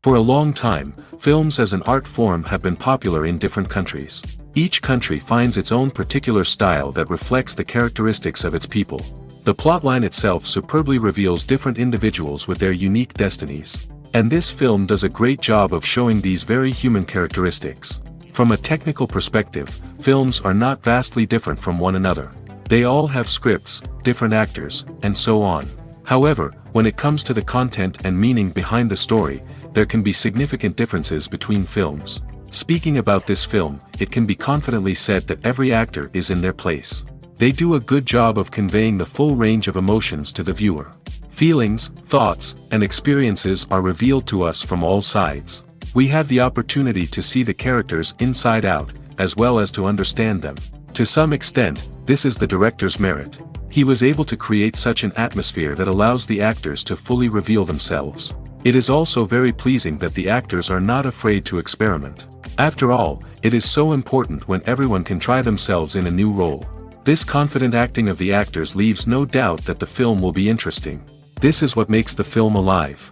For a long time, films as an art form have been popular in different countries. Each country finds its own particular style that reflects the characteristics of its people. The plotline itself superbly reveals different individuals with their unique destinies. And this film does a great job of showing these very human characteristics. From a technical perspective, films are not vastly different from one another. They all have scripts, different actors, and so on. However, when it comes to the content and meaning behind the story, there can be significant differences between films. Speaking about this film, it can be confidently said that every actor is in their place. They do a good job of conveying the full range of emotions to the viewer. Feelings, thoughts, and experiences are revealed to us from all sides. We have the opportunity to see the characters inside out, as well as to understand them. To some extent, this is the director's merit. He was able to create such an atmosphere that allows the actors to fully reveal themselves. It is also very pleasing that the actors are not afraid to experiment. After all, it is so important when everyone can try themselves in a new role. This confident acting of the actors leaves no doubt that the film will be interesting. This is what makes the film alive.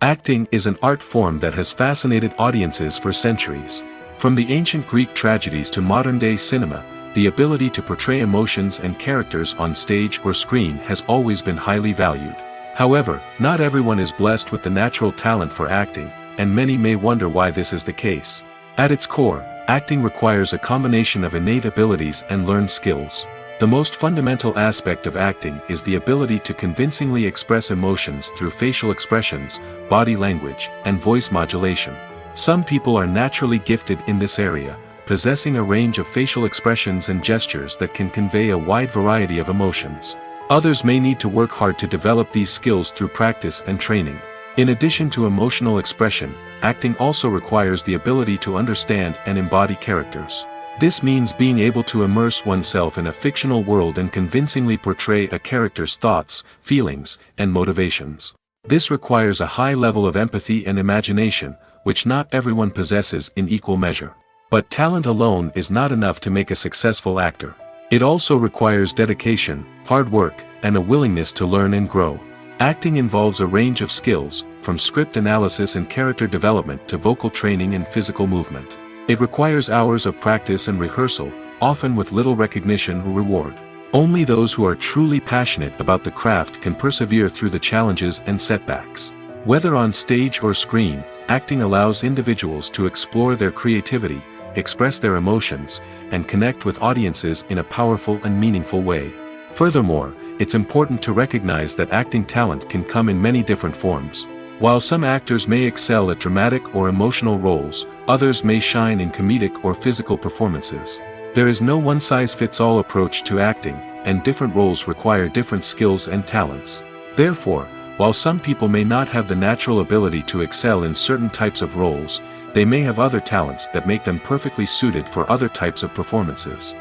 Acting is an art form that has fascinated audiences for centuries. From the ancient Greek tragedies to modern-day cinema, the ability to portray emotions and characters on stage or screen has always been highly valued. However, not everyone is blessed with the natural talent for acting, and many may wonder why this is the case. At its core, acting requires a combination of innate abilities and learned skills. The most fundamental aspect of acting is the ability to convincingly express emotions through facial expressions, body language, and voice modulation. Some people are naturally gifted in this area, possessing a range of facial expressions and gestures that can convey a wide variety of emotions. Others may need to work hard to develop these skills through practice and training. In addition to emotional expression, acting also requires the ability to understand and embody characters. This means being able to immerse oneself in a fictional world and convincingly portray a character's thoughts, feelings, and motivations. This requires a high level of empathy and imagination, which not everyone possesses in equal measure. But talent alone is not enough to make a successful actor. It also requires dedication, hard work, and a willingness to learn and grow. Acting involves a range of skills, from script analysis and character development to vocal training and physical movement. It requires hours of practice and rehearsal, often with little recognition or reward. Only those who are truly passionate about the craft can persevere through the challenges and setbacks. Whether on stage or screen, acting allows individuals to explore their creativity, express their emotions, and connect with audiences in a powerful and meaningful way. Furthermore, it's important to recognize that acting talent can come in many different forms. While some actors may excel at dramatic or emotional roles, others may shine in comedic or physical performances. There is no one-size-fits-all approach to acting, and different roles require different skills and talents. Therefore, while some people may not have the natural ability to excel in certain types of roles, they may have other talents that make them perfectly suited for other types of performances.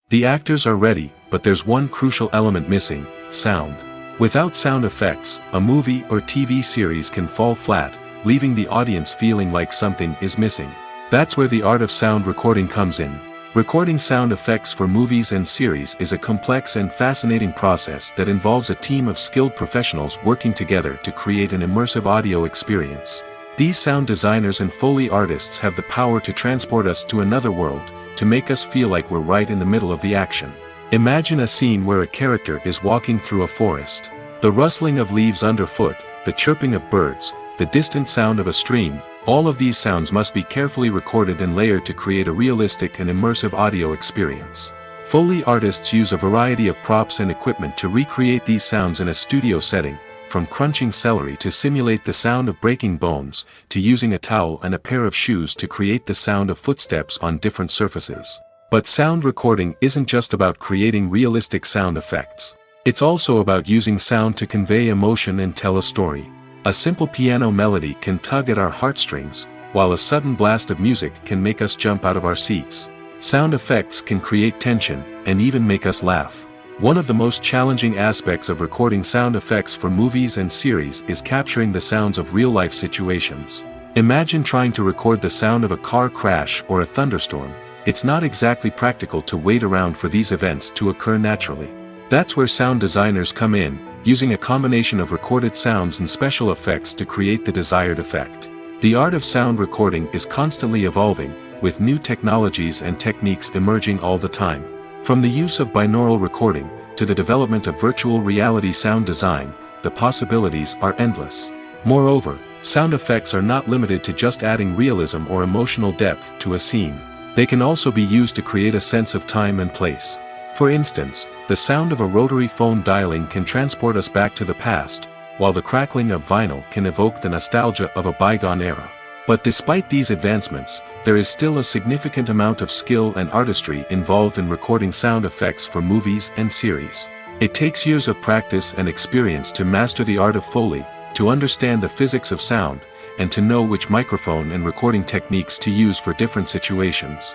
The actors are ready, but there's one crucial element missing: sound. Without sound effects, a movie or TV series can fall flat, leaving the audience feeling like something is missing. That's where the art of sound recording comes in. Recording sound effects for movies and series is a complex and fascinating process that involves a team of skilled professionals working together to create an immersive audio experience. These sound designers and Foley artists have the power to transport us to another world, to make us feel like we're right in the middle of the action. Imagine a scene where a character is walking through a forest. The rustling of leaves underfoot, the chirping of birds, the distant sound of a stream, all of these sounds must be carefully recorded and layered to create a realistic and immersive audio experience. Foley artists use a variety of props and equipment to recreate these sounds in a studio setting, from crunching celery to simulate the sound of breaking bones, to using a towel and a pair of shoes to create the sound of footsteps on different surfaces. But sound recording isn't just about creating realistic sound effects. It's also about using sound to convey emotion and tell a story. A simple piano melody can tug at our heartstrings, while a sudden blast of music can make us jump out of our seats. Sound effects can create tension, and even make us laugh. One of the most challenging aspects of recording sound effects for movies and series is capturing the sounds of real-life situations. Imagine trying to record the sound of a car crash or a thunderstorm. It's not exactly practical to wait around for these events to occur naturally. That's where sound designers come in, using a combination of recorded sounds and special effects to create the desired effect. The art of sound recording is constantly evolving, with new technologies and techniques emerging all the time. From the use of binaural recording, to the development of virtual reality sound design, the possibilities are endless. Moreover, sound effects are not limited to just adding realism or emotional depth to a scene. They can also be used to create a sense of time and place. For instance, the sound of a rotary phone dialing can transport us back to the past, while the crackling of vinyl can evoke the nostalgia of a bygone era. But despite these advancements, there is still a significant amount of skill and artistry involved in recording sound effects for movies and series. It takes years of practice and experience to master the art of Foley, to understand the physics of sound, and to know which microphone and recording techniques to use for different situations.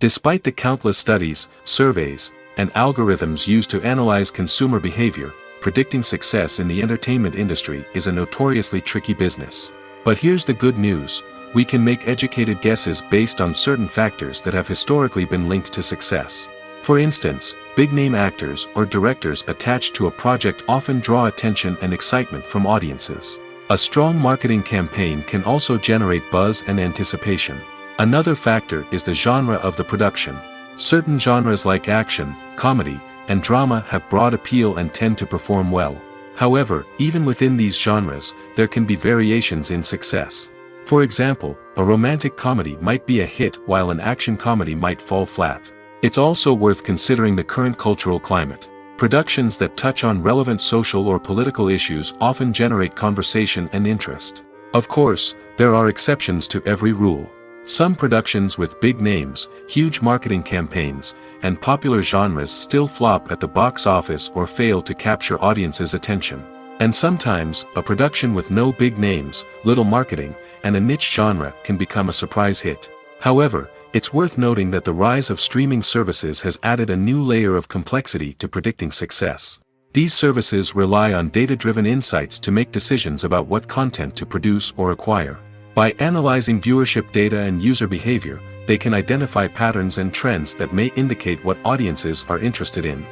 Despite the countless studies, surveys, and algorithms used to analyze consumer behavior, predicting success in the entertainment industry is a notoriously tricky business. But here's the good news: we can make educated guesses based on certain factors that have historically been linked to success. For instance, big-name actors or directors attached to a project often draw attention and excitement from audiences. A strong marketing campaign can also generate buzz and anticipation. Another factor is the genre of the production. Certain genres like action, comedy, and drama have broad appeal and tend to perform well. However, even within these genres, there can be variations in success. For example, a romantic comedy might be a hit while an action comedy might fall flat. It's also worth considering the current cultural climate. Productions that touch on relevant social or political issues often generate conversation and interest. Of course, there are exceptions to every rule. Some productions with big names, huge marketing campaigns, and popular genres still flop at the box office or fail to capture audiences' attention. And sometimes, a production with no big names, little marketing, and a niche genre can become a surprise hit. However, it's worth noting that the rise of streaming services has added a new layer of complexity to predicting success. These services rely on data-driven insights to make decisions about what content to produce or acquire. By analyzing viewership data and user behavior, they can identify patterns and trends that may indicate what audiences are interested in.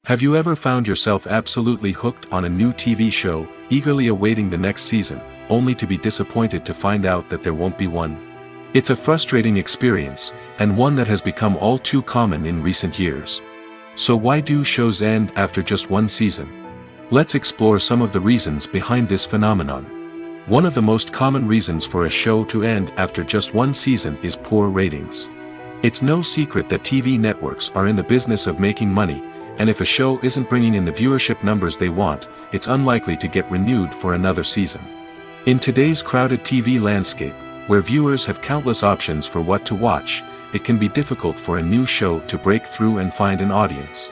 Have you ever found yourself absolutely hooked on a new TV show, eagerly awaiting the next season, only to be disappointed to find out that there won't be one? It's a frustrating experience, and one that has become all too common in recent years. So why do shows end after just one season? Let's explore some of the reasons behind this phenomenon. One of the most common reasons for a show to end after just one season is poor ratings. It's no secret that TV networks are in the business of making money, and if a show isn't bringing in the viewership numbers they want, it's unlikely to get renewed for another season. In today's crowded TV landscape, where viewers have countless options for what to watch, it can be difficult for a new show to break through and find an audience.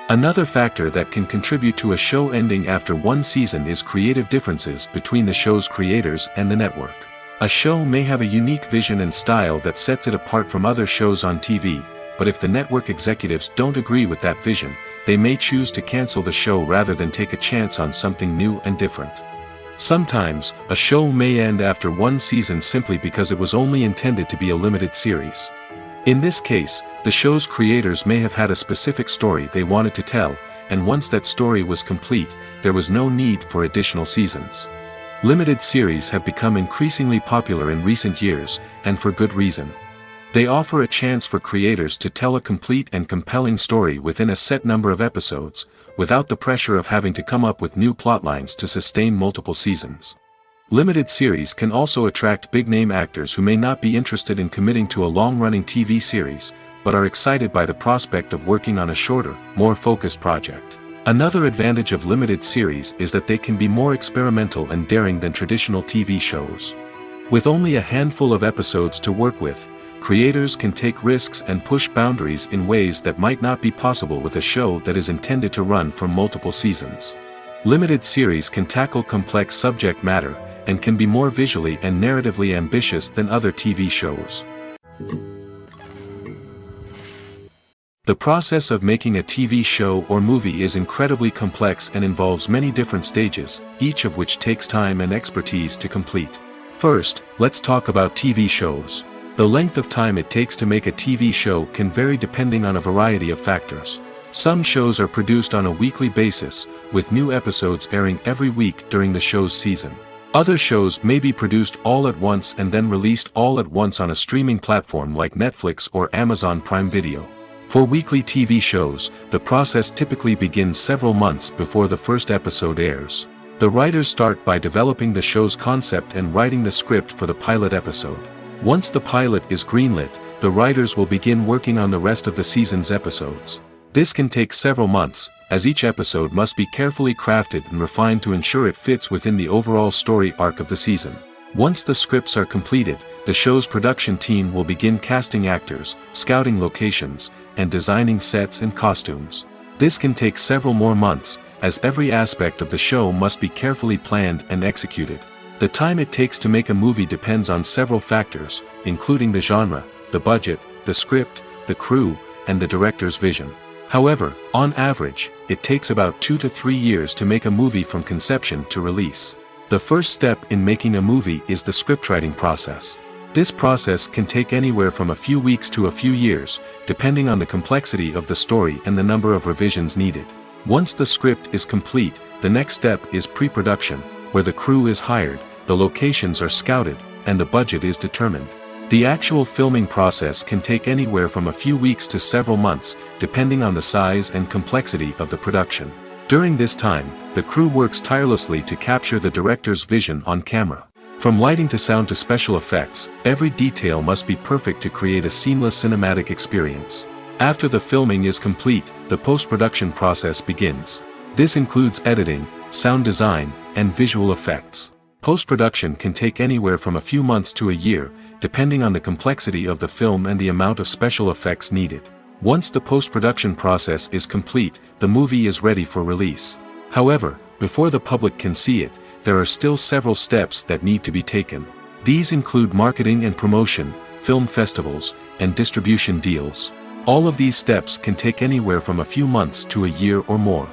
Another factor that can contribute to a show ending after one season is creative differences between the show's creators and the network. A show may have a unique vision and style that sets it apart from other shows on TV, but if the network executives don't agree with that vision, they may choose to cancel the show rather than take a chance on something new and different. Sometimes, a show may end after one season simply because it was only intended to be a limited series. In this case, the show's creators may have had a specific story they wanted to tell, and once that story was complete, there was no need for additional seasons. Limited series have become increasingly popular in recent years, and for good reason. They offer a chance for creators to tell a complete and compelling story within a set number of episodes, without the pressure of having to come up with new plotlines to sustain multiple seasons. Limited series can also attract big-name actors who may not be interested in committing to a long-running TV series, but are excited by the prospect of working on a shorter, more focused project. Another advantage of limited series is that they can be more experimental and daring than traditional TV shows. With only a handful of episodes to work with, creators can take risks and push boundaries in ways that might not be possible with a show that is intended to run for multiple seasons. Limited series can tackle complex subject matter, and can be more visually and narratively ambitious than other TV shows. The process of making a TV show or movie is incredibly complex and involves many different stages, each of which takes time and expertise to complete. First, let's talk about TV shows. The length of time it takes to make a TV show can vary depending on a variety of factors. Some shows are produced on a weekly basis, with new episodes airing every week during the show's season. Other shows may be produced all at once and then released all at once on a streaming platform like Netflix or Amazon Prime Video. For weekly TV shows, the process typically begins several months before the first episode airs. The writers start by developing the show's concept and writing the script for the pilot episode. Once the pilot is greenlit, the writers will begin working on the rest of the season's episodes. This can take several months, as each episode must be carefully crafted and refined to ensure it fits within the overall story arc of the season. Once the scripts are completed, the show's production team will begin casting actors, scouting locations, and designing sets and costumes. This can take several more months, as every aspect of the show must be carefully planned and executed. The time it takes to make a movie depends on several factors, including the genre, the budget, the script, the crew, and the director's vision. However, on average, it takes about 2 to 3 years to make a movie from conception to release. The first step in making a movie is the scriptwriting process. This process can take anywhere from a few weeks to a few years, depending on the complexity of the story and the number of revisions needed. Once the script is complete, the next step is pre-production, where the crew is hired, the locations are scouted, and the budget is determined. The actual filming process can take anywhere from a few weeks to several months, depending on the size and complexity of the production. During this time, the crew works tirelessly to capture the director's vision on camera. From lighting to sound to special effects, every detail must be perfect to create a seamless cinematic experience. After the filming is complete, the post-production process begins. This includes editing, sound design, and visual effects. Post-production can take anywhere from a few months to a year, depending on the complexity of the film and the amount of special effects needed. Once the post-production process is complete, the movie is ready for release. However, before the public can see it, there are still several steps that need to be taken. These include marketing and promotion, film festivals, and distribution deals. All of these steps can take anywhere from a few months to a year or more.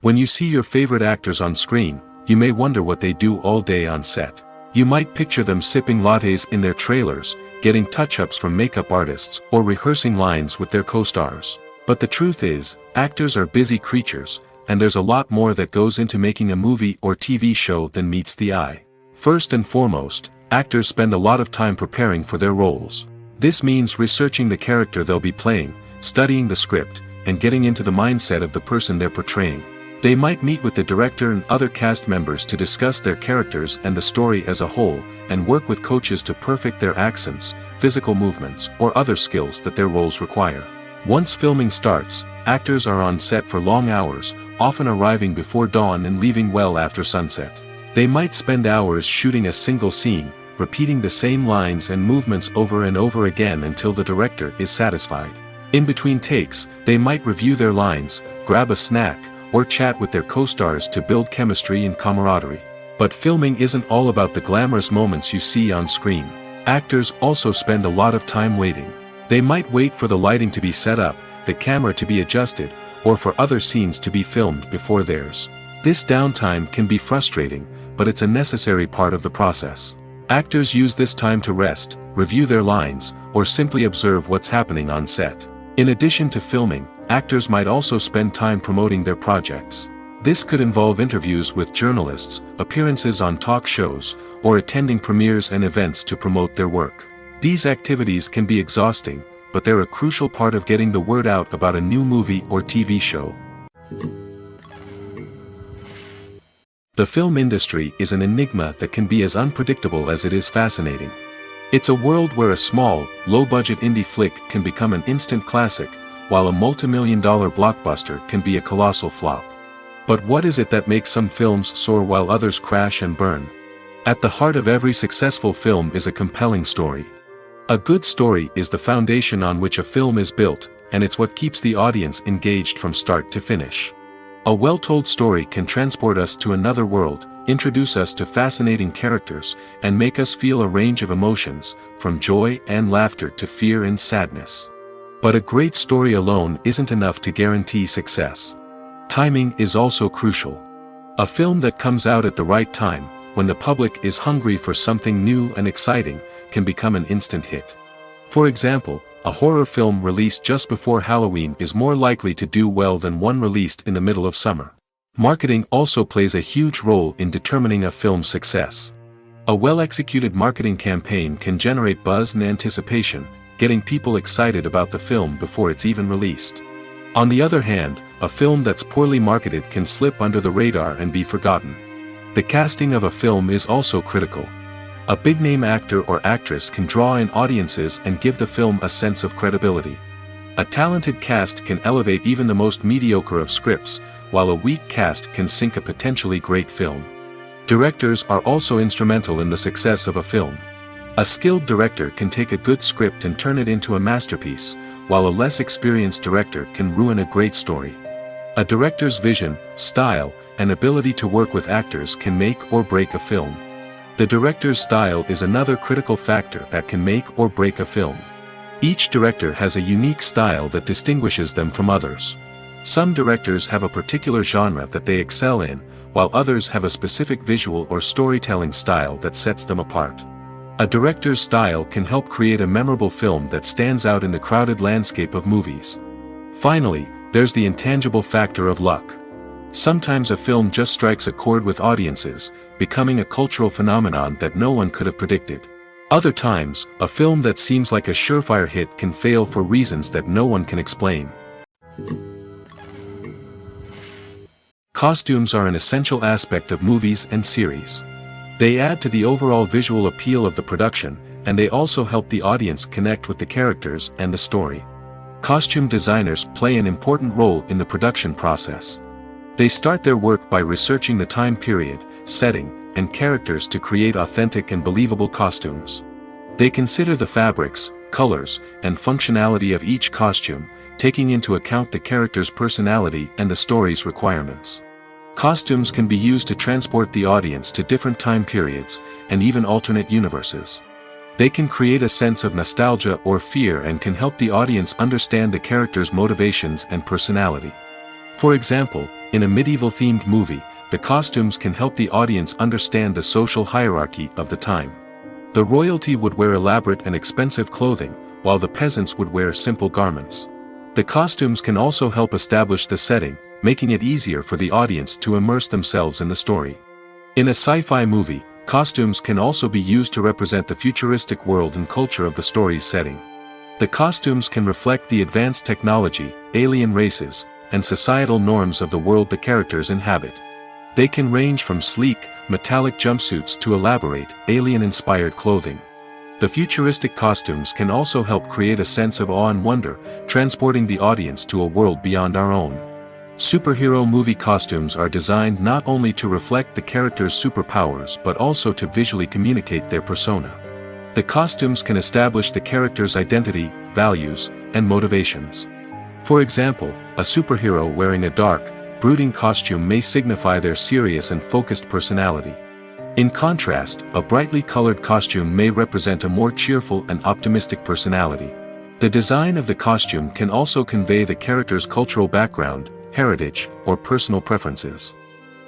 When you see your favorite actors on screen, you may wonder what they do all day on set. You might picture them sipping lattes in their trailers, getting touch-ups from makeup artists, or rehearsing lines with their co-stars. But the truth is, actors are busy creatures, and there's a lot more that goes into making a movie or TV show than meets the eye. First and foremost, actors spend a lot of time preparing for their roles. This means researching the character they'll be playing, studying the script, and getting into the mindset of the person they're portraying. They might meet with the director and other cast members to discuss their characters and the story as a whole, and work with coaches to perfect their accents, physical movements, or other skills that their roles require. Once filming starts, actors are on set for long hours, often arriving before dawn and leaving well after sunset. They might spend hours shooting a single scene, repeating the same lines and movements over and over again until the director is satisfied. In between takes, they might review their lines, grab a snack, or chat with their co-stars to build chemistry and camaraderie. But filming isn't all about the glamorous moments you see on screen. Actors also spend a lot of time waiting. They might wait for the lighting to be set up, the camera to be adjusted, or for other scenes to be filmed before theirs. This downtime can be frustrating, but it's a necessary part of the process. Actors use this time to rest, review their lines, or simply observe what's happening on set. In addition to filming, actors might also spend time promoting their projects. This could involve interviews with journalists, appearances on talk shows, or attending premieres and events to promote their work. These activities can be exhausting, but they're a crucial part of getting the word out about a new movie or TV show. The film industry is an enigma that can be as unpredictable as it is fascinating. It's a world where a small, low-budget indie flick can become an instant classic, while a multi-million-dollar blockbuster can be a colossal flop. But what is it that makes some films soar while others crash and burn? At the heart of every successful film is a compelling story. A good story is the foundation on which a film is built, and it's what keeps the audience engaged from start to finish. A well-told story can transport us to another world, introduce us to fascinating characters, and make us feel a range of emotions, from joy and laughter to fear and sadness. But a great story alone isn't enough to guarantee success. Timing is also crucial. A film that comes out at the right time, when the public is hungry for something new and exciting, can become an instant hit. For example, a horror film released just before Halloween is more likely to do well than one released in the middle of summer. Marketing also plays a huge role in determining a film's success. A well-executed marketing campaign can generate buzz and anticipation, getting people excited about the film before it's even released. On the other hand, a film that's poorly marketed can slip under the radar and be forgotten. The casting of a film is also critical. A big-name actor or actress can draw in audiences and give the film a sense of credibility. A talented cast can elevate even the most mediocre of scripts, while a weak cast can sink a potentially great film. Directors are also instrumental in the success of a film. A skilled director can take a good script and turn it into a masterpiece, while a less experienced director can ruin a great story. A director's vision, style, and ability to work with actors can make or break a film. The director's style is another critical factor that can make or break a film. Each director has a unique style that distinguishes them from others. Some directors have a particular genre that they excel in, while others have a specific visual or storytelling style that sets them apart. A director's style can help create a memorable film that stands out in the crowded landscape of movies. Finally, there's the intangible factor of luck. Sometimes a film just strikes a chord with audiences, becoming a cultural phenomenon that no one could have predicted. Other times, a film that seems like a surefire hit can fail for reasons that no one can explain. Costumes are an essential aspect of movies and series. They add to the overall visual appeal of the production, and they also help the audience connect with the characters and the story. Costume designers play an important role in the production process. They start their work by researching the time period, setting, and characters to create authentic and believable costumes. They consider the fabrics, colors, and functionality of each costume, taking into account the character's personality and the story's requirements. Costumes can be used to transport the audience to different time periods, and even alternate universes. They can create a sense of nostalgia or fear and can help the audience understand the character's motivations and personality. For example, in a medieval-themed movie, the costumes can help the audience understand the social hierarchy of the time. The royalty would wear elaborate and expensive clothing, while the peasants would wear simple garments. The costumes can also help establish the setting, making it easier for the audience to immerse themselves in the story. In a sci-fi movie, costumes can also be used to represent the futuristic world and culture of the story's setting. The costumes can reflect the advanced technology, alien races, and societal norms of the world the characters inhabit. They can range from sleek, metallic jumpsuits to elaborate, alien-inspired clothing. The futuristic costumes can also help create a sense of awe and wonder, transporting the audience to a world beyond our own. Superhero movie costumes are designed not only to reflect the character's superpowers but also to visually communicate their persona. The costumes can establish the character's identity, values, and motivations. For example, a superhero wearing a dark, brooding costume may signify their serious and focused personality. In contrast, a brightly colored costume may represent a more cheerful and optimistic personality. The design of the costume can also convey the character's cultural background, heritage, or personal preferences.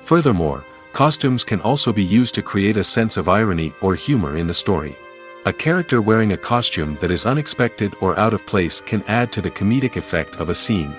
Furthermore, costumes can also be used to create a sense of irony or humor in the story. A character wearing a costume that is unexpected or out of place can add to the comedic effect of a scene.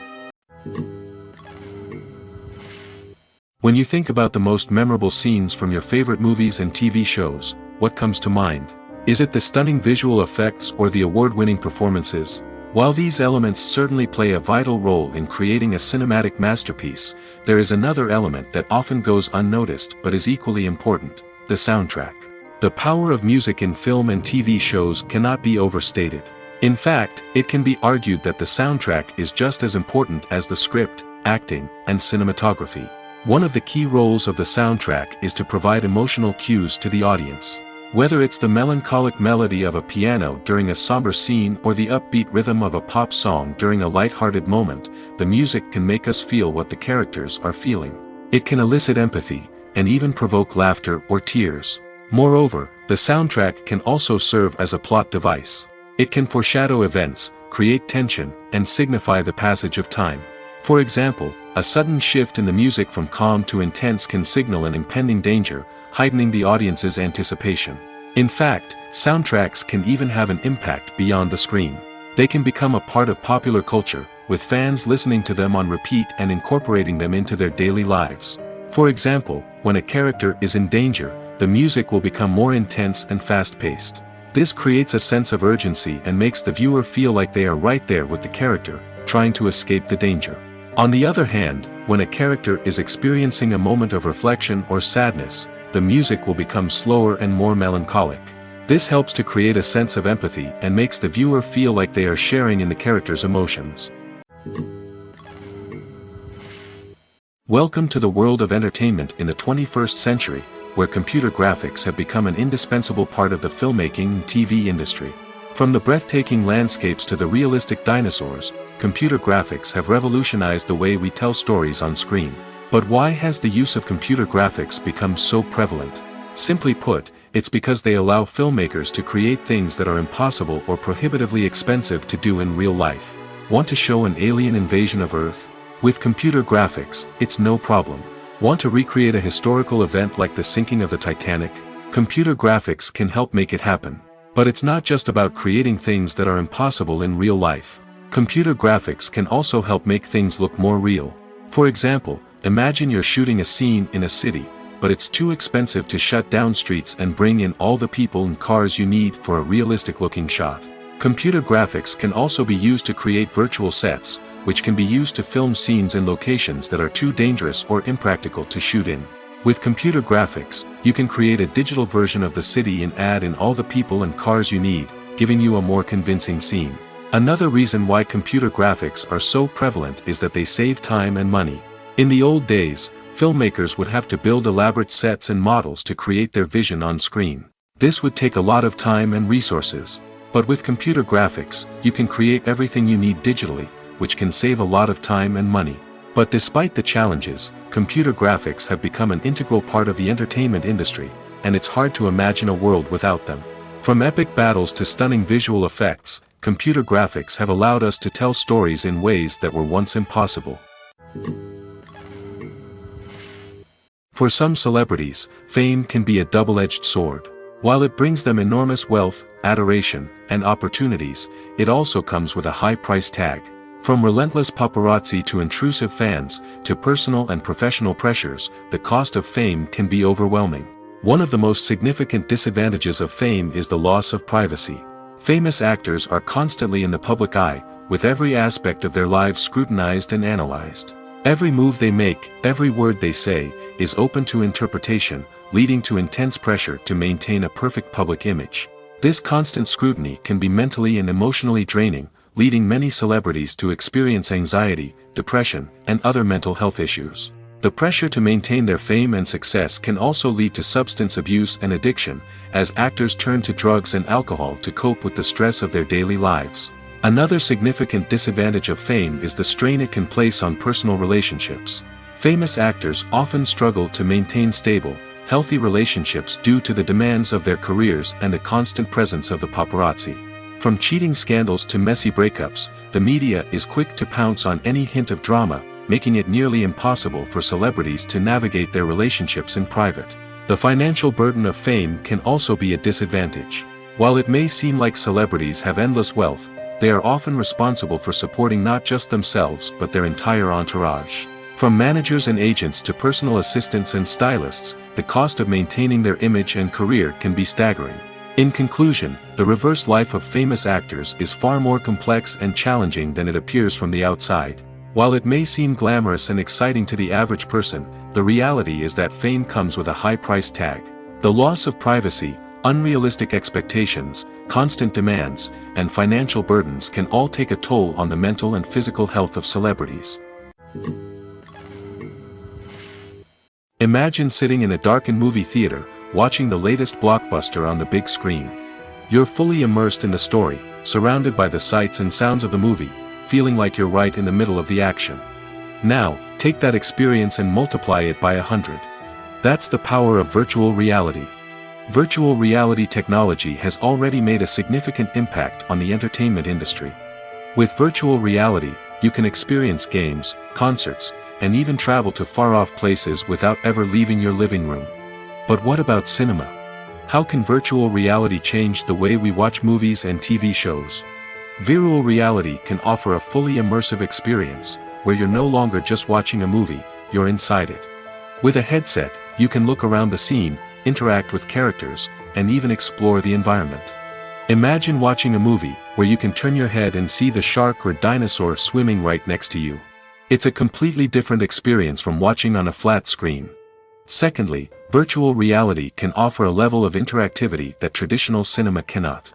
When you think about the most memorable scenes from your favorite movies and TV shows, what comes to mind? Is it the stunning visual effects or the award-winning performances? While these elements certainly play a vital role in creating a cinematic masterpiece, there is another element that often goes unnoticed but is equally important: the soundtrack. The power of music in film and TV shows cannot be overstated. In fact, it can be argued that the soundtrack is just as important as the script, acting, and cinematography. One of the key roles of the soundtrack is to provide emotional cues to the audience. Whether it's the melancholic melody of a piano during a somber scene or the upbeat rhythm of a pop song during a light-hearted moment, the music can make us feel what the characters are feeling. It can elicit empathy, and even provoke laughter or tears. Moreover, the soundtrack can also serve as a plot device. It can foreshadow events, create tension, and signify the passage of time. For example, a sudden shift in the music from calm to intense can signal an impending danger, heightening the audience's anticipation. In fact, soundtracks can even have an impact beyond the screen. They can become a part of popular culture, with fans listening to them on repeat and incorporating them into their daily lives. For example, when a character is in danger, the music will become more intense and fast-paced. This creates a sense of urgency and makes the viewer feel like they are right there with the character, trying to escape the danger. On the other hand, when a character is experiencing a moment of reflection or sadness, the music will become slower and more melancholic. This helps to create a sense of empathy and makes the viewer feel like they are sharing in the character's emotions. Welcome to the world of entertainment in the 21st century, where computer graphics have become an indispensable part of the filmmaking and TV industry. From the breathtaking landscapes to the realistic dinosaurs, computer graphics have revolutionized the way we tell stories on screen. But why has the use of computer graphics become so prevalent? Simply put, it's because they allow filmmakers to create things that are impossible or prohibitively expensive to do in real life. Want to show an alien invasion of Earth? With computer graphics, it's no problem. Want to recreate a historical event like the sinking of the Titanic? Computer graphics can help make it happen. But it's not just about creating things that are impossible in real life. Computer graphics can also help make things look more real. For example, imagine you're shooting a scene in a city, but it's too expensive to shut down streets and bring in all the people and cars you need for a realistic-looking shot. Computer graphics can also be used to create virtual sets, which can be used to film scenes in locations that are too dangerous or impractical to shoot in. With computer graphics, you can create a digital version of the city and add in all the people and cars you need, giving you a more convincing scene. Another reason why computer graphics are so prevalent is that they save time and money. In the old days, filmmakers would have to build elaborate sets and models to create their vision on screen. This would take a lot of time and resources. But with computer graphics, you can create everything you need digitally, which can save a lot of time and money. But despite the challenges, computer graphics have become an integral part of the entertainment industry, and it's hard to imagine a world without them. From epic battles to stunning visual effects, computer graphics have allowed us to tell stories in ways that were once impossible. For some celebrities, fame can be a double-edged sword. While it brings them enormous wealth, adoration, and opportunities, it also comes with a high price tag. From relentless paparazzi to intrusive fans, to personal and professional pressures, the cost of fame can be overwhelming. One of the most significant disadvantages of fame is the loss of privacy. Famous actors are constantly in the public eye, with every aspect of their lives scrutinized and analyzed. Every move they make, every word they say, is open to interpretation, leading to intense pressure to maintain a perfect public image. This constant scrutiny can be mentally and emotionally draining, leading many celebrities to experience anxiety, depression, and other mental health issues. The pressure to maintain their fame and success can also lead to substance abuse and addiction, as actors turn to drugs and alcohol to cope with the stress of their daily lives. Another significant disadvantage of fame is the strain it can place on personal relationships. Famous actors often struggle to maintain stable, healthy relationships due to the demands of their careers and the constant presence of the paparazzi. From cheating scandals to messy breakups, the media is quick to pounce on any hint of drama, making it nearly impossible for celebrities to navigate their relationships in private. The financial burden of fame can also be a disadvantage. While it may seem like celebrities have endless wealth, they are often responsible for supporting not just themselves but their entire entourage. From managers and agents to personal assistants and stylists, the cost of maintaining their image and career can be staggering. In conclusion, the reverse life of famous actors is far more complex and challenging than it appears from the outside. While it may seem glamorous and exciting to the average person, the reality is that fame comes with a high price tag. The loss of privacy, unrealistic expectations, constant demands, and financial burdens can all take a toll on the mental and physical health of celebrities. Imagine sitting in a darkened movie theater, watching the latest blockbuster on the big screen. You're fully immersed in the story, surrounded by the sights and sounds of the movie, feeling like you're right in the middle of the action. Now, take that experience and multiply it by 100. That's the power of virtual reality. Virtual reality technology has already made a significant impact on the entertainment industry. With virtual reality, you can experience games, concerts, and even travel to far-off places without ever leaving your living room. But what about cinema? How can virtual reality change the way we watch movies and TV shows? Virtual reality can offer a fully immersive experience, where you're no longer just watching a movie, you're inside it. With a headset, you can look around the scene, interact with characters, and even explore the environment. Imagine watching a movie, where you can turn your head and see the shark or dinosaur swimming right next to you. It's a completely different experience from watching on a flat screen. Secondly, virtual reality can offer a level of interactivity that traditional cinema cannot.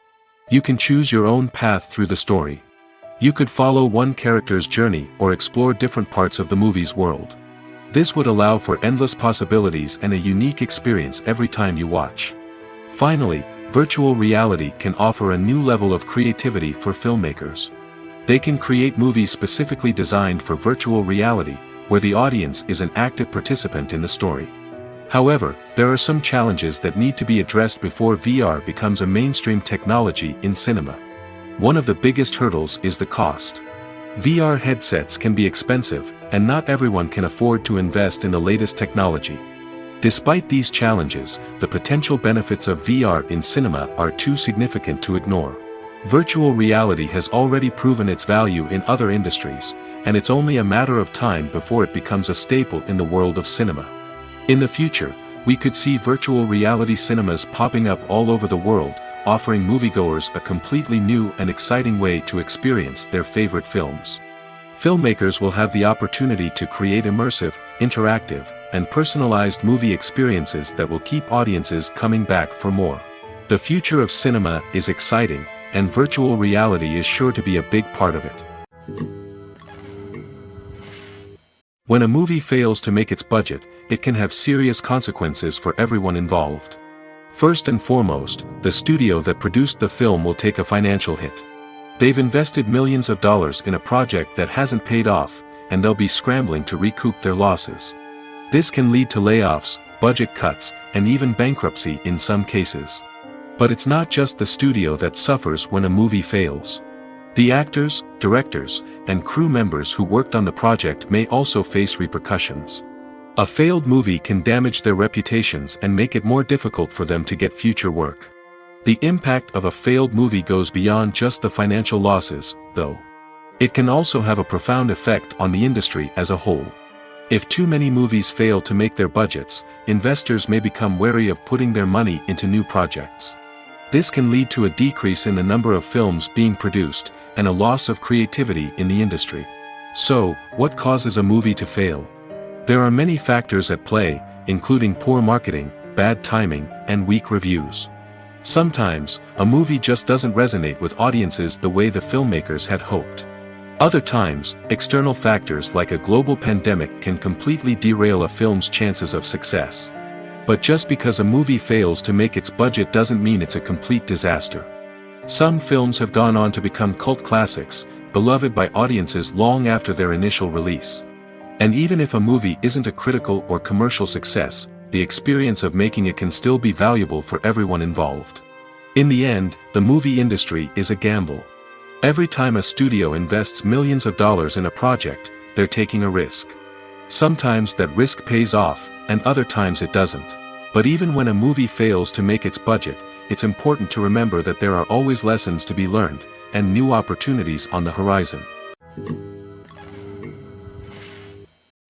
You can choose your own path through the story. You could follow one character's journey or explore different parts of the movie's world. This would allow for endless possibilities and a unique experience every time you watch. Finally, virtual reality can offer a new level of creativity for filmmakers. They can create movies specifically designed for virtual reality, where the audience is an active participant in the story. However, there are some challenges that need to be addressed before VR becomes a mainstream technology in cinema. One of the biggest hurdles is the cost. VR headsets can be expensive, and not everyone can afford to invest in the latest technology. Despite these challenges, the potential benefits of VR in cinema are too significant to ignore. Virtual reality has already proven its value in other industries, and it's only a matter of time before it becomes a staple in the world of cinema. In the future, we could see virtual reality cinemas popping up all over the world, offering moviegoers a completely new and exciting way to experience their favorite films. Filmmakers will have the opportunity to create immersive, interactive, and personalized movie experiences that will keep audiences coming back for more. The future of cinema is exciting, and virtual reality is sure to be a big part of it. When a movie fails to make its budget, it can have serious consequences for everyone involved. First and foremost, the studio that produced the film will take a financial hit. They've invested millions of dollars in a project that hasn't paid off, and they'll be scrambling to recoup their losses. This can lead to layoffs, budget cuts, and even bankruptcy in some cases. But it's not just the studio that suffers when a movie fails. The actors, directors, and crew members who worked on the project may also face repercussions. A failed movie can damage their reputations and make it more difficult for them to get future work. The impact of a failed movie goes beyond just the financial losses, though. It can also have a profound effect on the industry as a whole. If too many movies fail to make their budgets, investors may become wary of putting their money into new projects. This can lead to a decrease in the number of films being produced, and a loss of creativity in the industry. So, what causes a movie to fail? There are many factors at play, including poor marketing, bad timing, and weak reviews. Sometimes, a movie just doesn't resonate with audiences the way the filmmakers had hoped. Other times, external factors like a global pandemic can completely derail a film's chances of success. But just because a movie fails to make its budget doesn't mean it's a complete disaster. Some films have gone on to become cult classics, beloved by audiences long after their initial release. And even if a movie isn't a critical or commercial success, the experience of making it can still be valuable for everyone involved. In the end, the movie industry is a gamble. Every time a studio invests millions of dollars in a project, they're taking a risk. Sometimes that risk pays off, and other times it doesn't. But even when a movie fails to make its budget, it's important to remember that there are always lessons to be learned, and new opportunities on the horizon.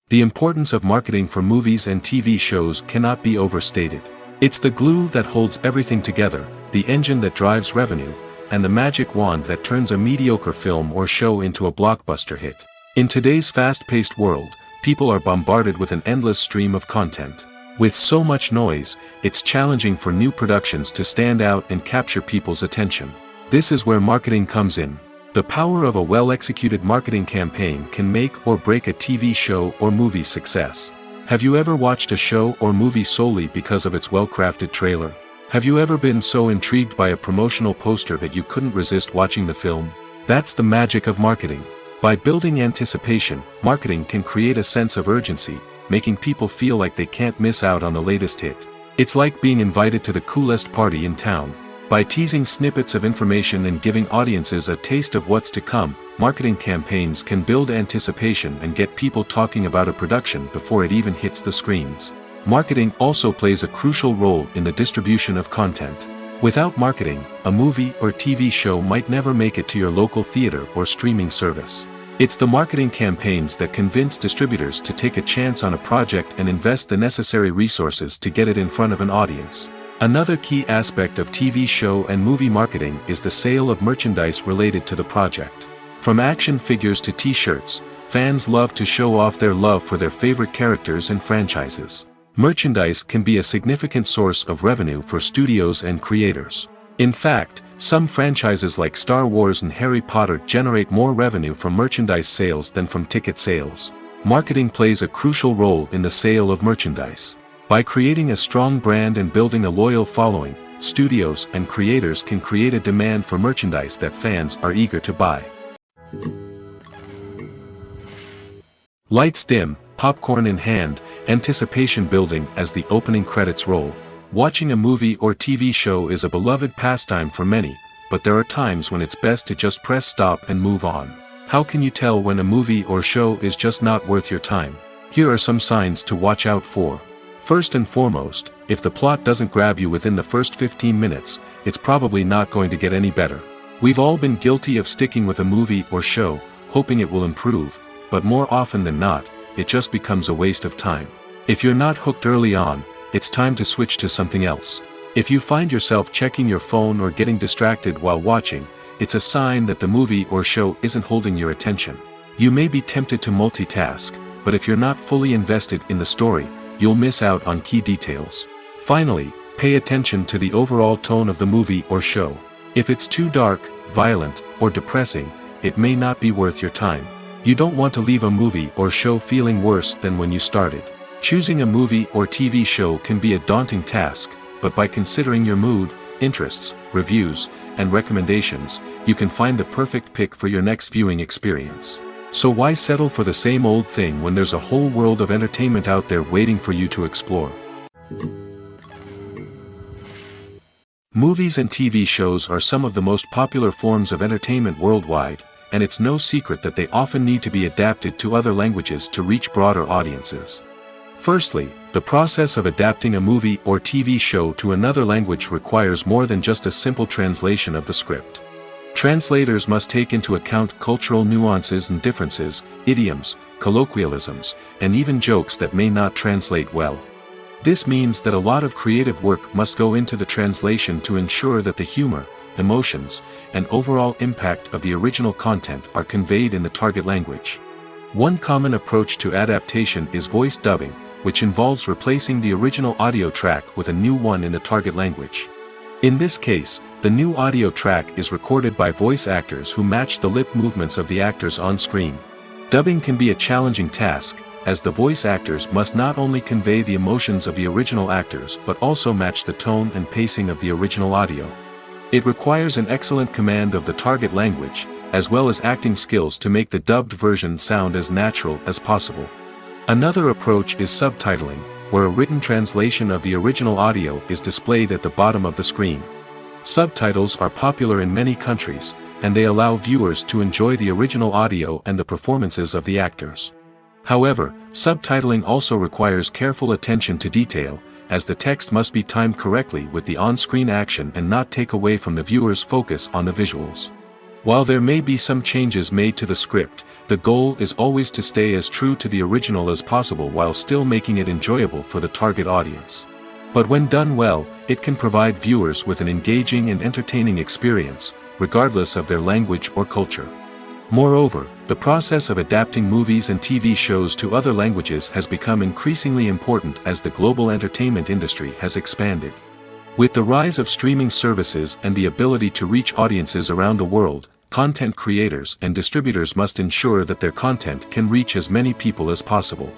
The importance of marketing for movies and TV shows cannot be overstated. It's the glue that holds everything together, the engine that drives revenue, and the magic wand that turns a mediocre film or show into a blockbuster hit. In today's fast-paced world, people are bombarded with an endless stream of content. With so much noise, it's challenging for new productions to stand out and capture people's attention. This is where marketing comes in. The power of a well-executed marketing campaign can make or break a TV show or movie's success. Have you ever watched a show or movie solely because of its well-crafted trailer? Have you ever been so intrigued by a promotional poster that you couldn't resist watching the film? That's the magic of marketing. By building anticipation, marketing can create a sense of urgency, making people feel like they can't miss out on the latest hit. It's like being invited to the coolest party in town. By teasing snippets of information and giving audiences a taste of what's to come, marketing campaigns can build anticipation and get people talking about a production before it even hits the screens. Marketing also plays a crucial role in the distribution of content. Without marketing, a movie or TV show might never make it to your local theater or streaming service. It's the marketing campaigns that convince distributors to take a chance on a project and invest the necessary resources to get it in front of an audience. Another key aspect of TV show and movie marketing is the sale of merchandise related to the project. From action figures to t-shirts, fans love to show off their love for their favorite characters and franchises. Merchandise can be a significant source of revenue for studios and creators. In fact, some franchises like Star Wars and Harry Potter generate more revenue from merchandise sales than from ticket sales. Marketing plays a crucial role in the sale of merchandise. By creating a strong brand and building a loyal following, studios and creators can create a demand for merchandise that fans are eager to buy. Lights dim, popcorn in hand, anticipation building as the opening credits roll. Watching a movie or TV show is a beloved pastime for many, but there are times when it's best to just press stop and move on. How can you tell when a movie or show is just not worth your time? Here are some signs to watch out for. First and foremost, if the plot doesn't grab you within the first 15 minutes, it's probably not going to get any better. We've all been guilty of sticking with a movie or show, hoping it will improve, but more often than not, it just becomes a waste of time. If you're not hooked early on, it's time to switch to something else. If you find yourself checking your phone or getting distracted while watching, it's a sign that the movie or show isn't holding your attention. You may be tempted to multitask, but if you're not fully invested in the story, you'll miss out on key details. Finally, pay attention to the overall tone of the movie or show. If it's too dark, violent, or depressing, it may not be worth your time. You don't want to leave a movie or show feeling worse than when you started. Choosing a movie or TV show can be a daunting task, but by considering your mood, interests, reviews, and recommendations, you can find the perfect pick for your next viewing experience. So why settle for the same old thing when there's a whole world of entertainment out there waiting for you to explore? Movies and TV shows are some of the most popular forms of entertainment worldwide, and it's no secret that they often need to be adapted to other languages to reach broader audiences. Firstly, the process of adapting a movie or TV show to another language requires more than just a simple translation of the script. Translators must take into account cultural nuances and differences, idioms, colloquialisms, and even jokes that may not translate well. This means that a lot of creative work must go into the translation to ensure that the humor, emotions, and overall impact of the original content are conveyed in the target language. One common approach to adaptation is voice dubbing, which involves replacing the original audio track with a new one in the target language. In this case, the new audio track is recorded by voice actors who match the lip movements of the actors on screen. Dubbing can be a challenging task, as the voice actors must not only convey the emotions of the original actors but also match the tone and pacing of the original audio. It requires an excellent command of the target language, as well as acting skills to make the dubbed version sound as natural as possible. Another approach is subtitling, where a written translation of the original audio is displayed at the bottom of the screen. Subtitles are popular in many countries, and they allow viewers to enjoy the original audio and the performances of the actors. However, subtitling also requires careful attention to detail, as the text must be timed correctly with the on-screen action and not take away from the viewer's focus on the visuals. While there may be some changes made to the script, the goal is always to stay as true to the original as possible while still making it enjoyable for the target audience. But when done well, it can provide viewers with an engaging and entertaining experience, regardless of their language or culture. Moreover, the process of adapting movies and TV shows to other languages has become increasingly important as the global entertainment industry has expanded. With the rise of streaming services and the ability to reach audiences around the world, content creators and distributors must ensure that their content can reach as many people as possible.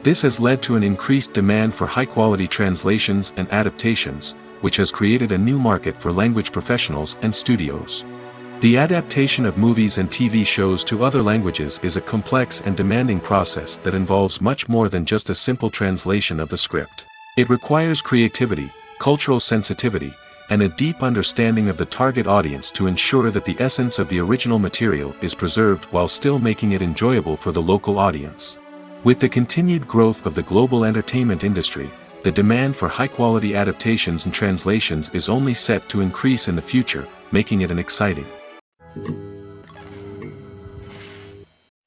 This has led to an increased demand for high-quality translations and adaptations, which has created a new market for language professionals and studios. The adaptation of movies and TV shows to other languages is a complex and demanding process that involves much more than just a simple translation of the script. It requires creativity, cultural sensitivity, and a deep understanding of the target audience to ensure that the essence of the original material is preserved while still making it enjoyable for the local audience. With the continued growth of the global entertainment industry, the demand for high-quality adaptations and translations is only set to increase in the future, making it an exciting.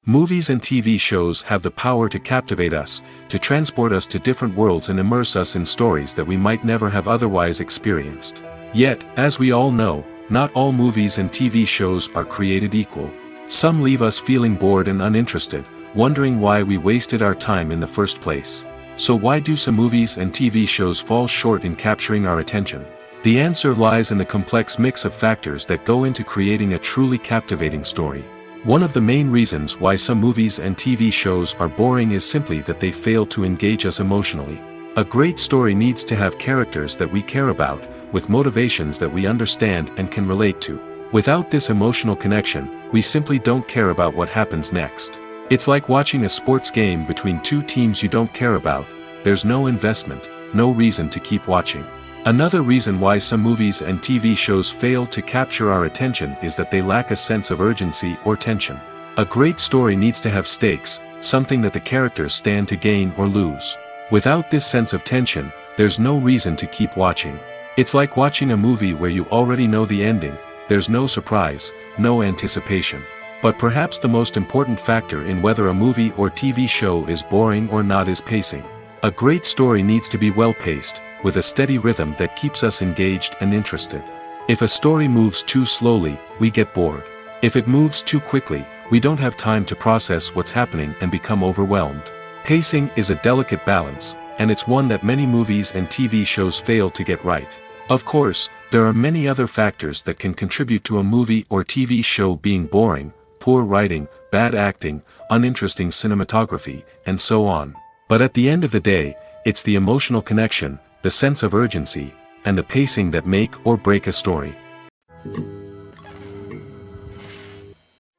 Movies and TV shows have the power to captivate us, to transport us to different worlds and immerse us in stories that we might never have otherwise experienced. Yet, as we all know, not all movies and TV shows are created equal. Some leave us feeling bored and uninterested, wondering why we wasted our time in the first place. So why do some movies and TV shows fall short in capturing our attention? The answer lies in the complex mix of factors that go into creating a truly captivating story. One of the main reasons why some movies and TV shows are boring is simply that they fail to engage us emotionally. A great story needs to have characters that we care about, with motivations that we understand and can relate to. Without this emotional connection, we simply don't care about what happens next. It's like watching a sports game between two teams you don't care about. There's no investment, no reason to keep watching. Another reason why some movies and TV shows fail to capture our attention is that they lack a sense of urgency or tension. A great story needs to have stakes, something that the characters stand to gain or lose. Without this sense of tension, there's no reason to keep watching. It's like watching a movie where you already know the ending, there's no surprise, no anticipation. But perhaps the most important factor in whether a movie or TV show is boring or not is pacing. A great story needs to be well-paced, with a steady rhythm that keeps us engaged and interested. If a story moves too slowly, we get bored. If it moves too quickly, we don't have time to process what's happening and become overwhelmed. Pacing is a delicate balance, and it's one that many movies and TV shows fail to get right. Of course, there are many other factors that can contribute to a movie or TV show being boring: poor writing, bad acting, uninteresting cinematography, and so on. But at the end of the day, it's the emotional connection, the sense of urgency, and the pacing that make or break a story.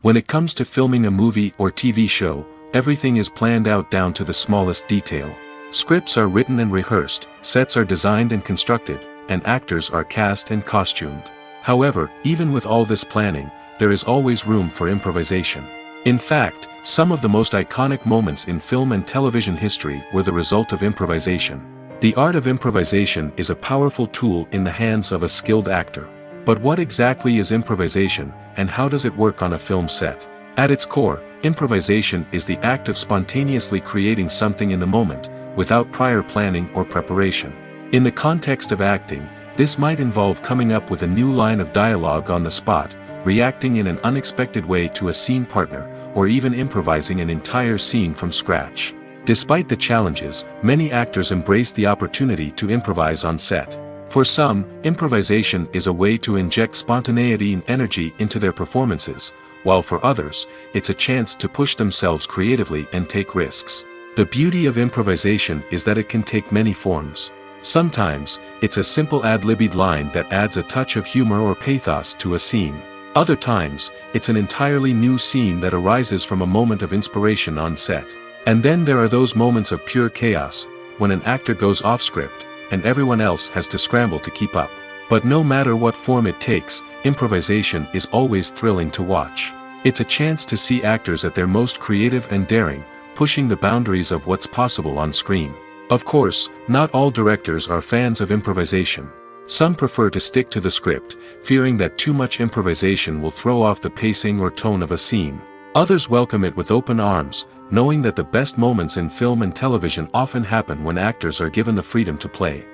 When it comes to filming a movie or TV show, everything is planned out down to the smallest detail. Scripts are written and rehearsed, sets are designed and constructed, and actors are cast and costumed. However, even with all this planning, there is always room for improvisation. In fact, some of the most iconic moments in film and television history were the result of improvisation. The art of improvisation is a powerful tool in the hands of a skilled actor. But what exactly is improvisation, and how does it work on a film set? At its core, improvisation is the act of spontaneously creating something in the moment, without prior planning or preparation. In the context of acting, this might involve coming up with a new line of dialogue on the spot, reacting in an unexpected way to a scene partner, or even improvising an entire scene from scratch. Despite the challenges, many actors embrace the opportunity to improvise on set. For some, improvisation is a way to inject spontaneity and energy into their performances, while for others, it's a chance to push themselves creatively and take risks. The beauty of improvisation is that it can take many forms. Sometimes, it's a simple ad-libbed line that adds a touch of humor or pathos to a scene. Other times, it's an entirely new scene that arises from a moment of inspiration on set. And then there are those moments of pure chaos, when an actor goes off script, and everyone else has to scramble to keep up. But no matter what form it takes, improvisation is always thrilling to watch. It's a chance to see actors at their most creative and daring, pushing the boundaries of what's possible on screen. Of course, not all directors are fans of improvisation. Some prefer to stick to the script, fearing that too much improvisation will throw off the pacing or tone of a scene. Others welcome it with open arms, knowing that the best moments in film and television often happen when actors are given the freedom to play.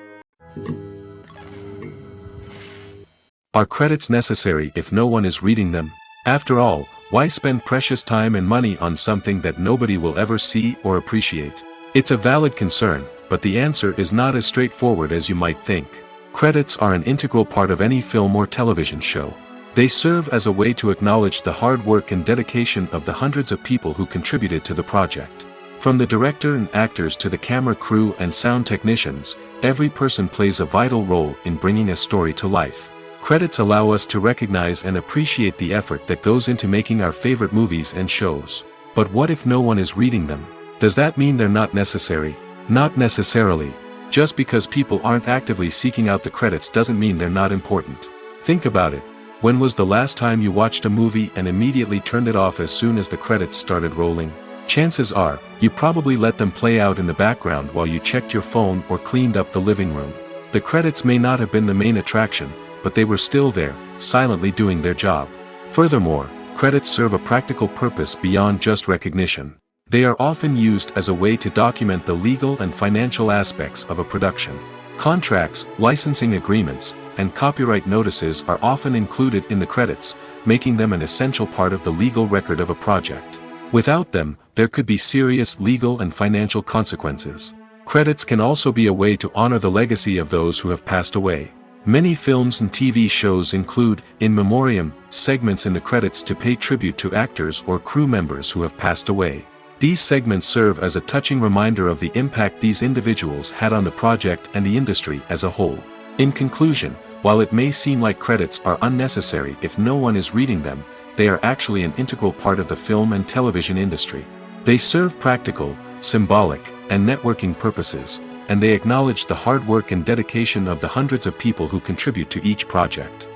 Are credits necessary if no one is reading them? After all, why spend precious time and money on something that nobody will ever see or appreciate? It's a valid concern, but the answer is not as straightforward as you might think. Credits are an integral part of any film or television show. They serve as a way to acknowledge the hard work and dedication of the hundreds of people who contributed to the project. From the director and actors to the camera crew and sound technicians, every person plays a vital role in bringing a story to life. Credits allow us to recognize and appreciate the effort that goes into making our favorite movies and shows. But what if no one is reading them? Does that mean they're not necessary? Not necessarily. Just because people aren't actively seeking out the credits doesn't mean they're not important. Think about it. When was the last time you watched a movie and immediately turned it off as soon as the credits started rolling? Chances are, you probably let them play out in the background while you checked your phone or cleaned up the living room. The credits may not have been the main attraction, but they were still there, silently doing their job. Furthermore, credits serve a practical purpose beyond just recognition. They are often used as a way to document the legal and financial aspects of a production. Contracts, licensing agreements, and copyright notices are often included in the credits, making them an essential part of the legal record of a project. Without them, there could be serious legal and financial consequences. Credits can also be a way to honor the legacy of those who have passed away. Many films and TV shows include, in memoriam, segments in the credits to pay tribute to actors or crew members who have passed away. These segments serve as a touching reminder of the impact these individuals had on the project and the industry as a whole. In conclusion, while it may seem like credits are unnecessary if no one is reading them, they are actually an integral part of the film and television industry. They serve practical, symbolic, and networking purposes, and they acknowledge the hard work and dedication of the hundreds of people who contribute to each project.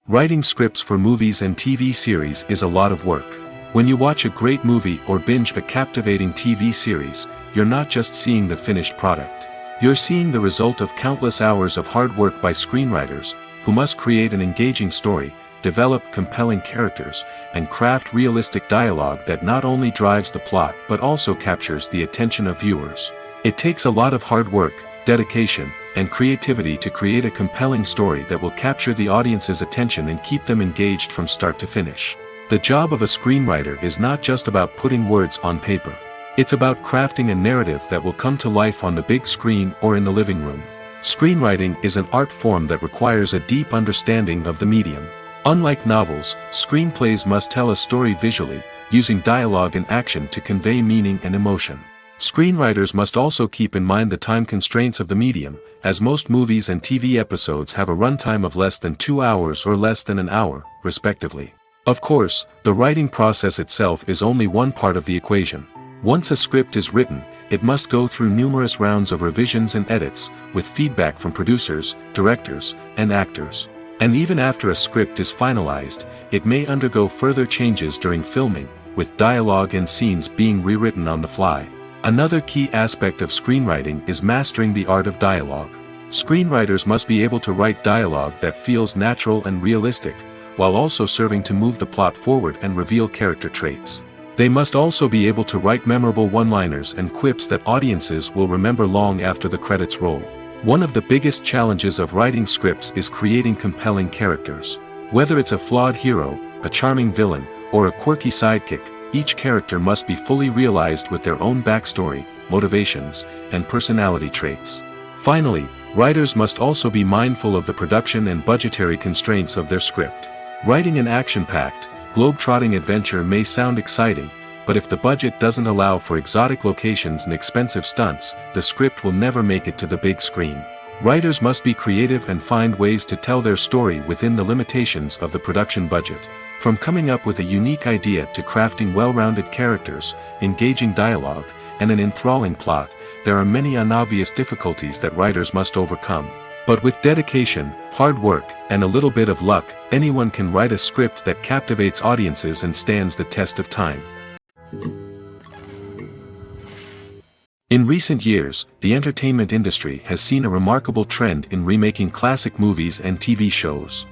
Writing scripts for movies and TV series is a lot of work. When you watch a great movie or binge a captivating TV series, you're not just seeing the finished product. You're seeing the result of countless hours of hard work by screenwriters, who must create an engaging story, develop compelling characters, and craft realistic dialogue that not only drives the plot but also captures the attention of viewers. It takes a lot of hard work, dedication, and creativity to create a compelling story that will capture the audience's attention and keep them engaged from start to finish. The job of a screenwriter is not just about putting words on paper. It's about crafting a narrative that will come to life on the big screen or in the living room. Screenwriting is an art form that requires a deep understanding of the medium. Unlike novels, screenplays must tell a story visually, using dialogue and action to convey meaning and emotion. Screenwriters must also keep in mind the time constraints of the medium, as most movies and TV episodes have a runtime of less than 2 hours or less than an hour, respectively. Of course, the writing process itself is only one part of the equation. Once a script is written, it must go through numerous rounds of revisions and edits, with feedback from producers, directors, and actors. And even after a script is finalized, it may undergo further changes during filming, with dialogue and scenes being rewritten on the fly. Another key aspect of screenwriting is mastering the art of dialogue. Screenwriters must be able to write dialogue that feels natural and realistic, while also serving to move the plot forward and reveal character traits. They must also be able to write memorable one-liners and quips that audiences will remember long after the credits roll. One of the biggest challenges of writing scripts is creating compelling characters. Whether it's a flawed hero, a charming villain, or a quirky sidekick, each character must be fully realized with their own backstory, motivations, and personality traits. Finally, writers must also be mindful of the production and budgetary constraints of their script. Writing an action-packed, globe-trotting adventure may sound exciting, but if the budget doesn't allow for exotic locations and expensive stunts, the script will never make it to the big screen. Writers must be creative and find ways to tell their story within the limitations of the production budget. From coming up with a unique idea to crafting well-rounded characters, engaging dialogue, and an enthralling plot, there are many unobvious difficulties that writers must overcome. But with dedication, hard work, and a little bit of luck, anyone can write a script that captivates audiences and stands the test of time. In recent years, the entertainment industry has seen a remarkable trend in remaking classic movies and TV shows.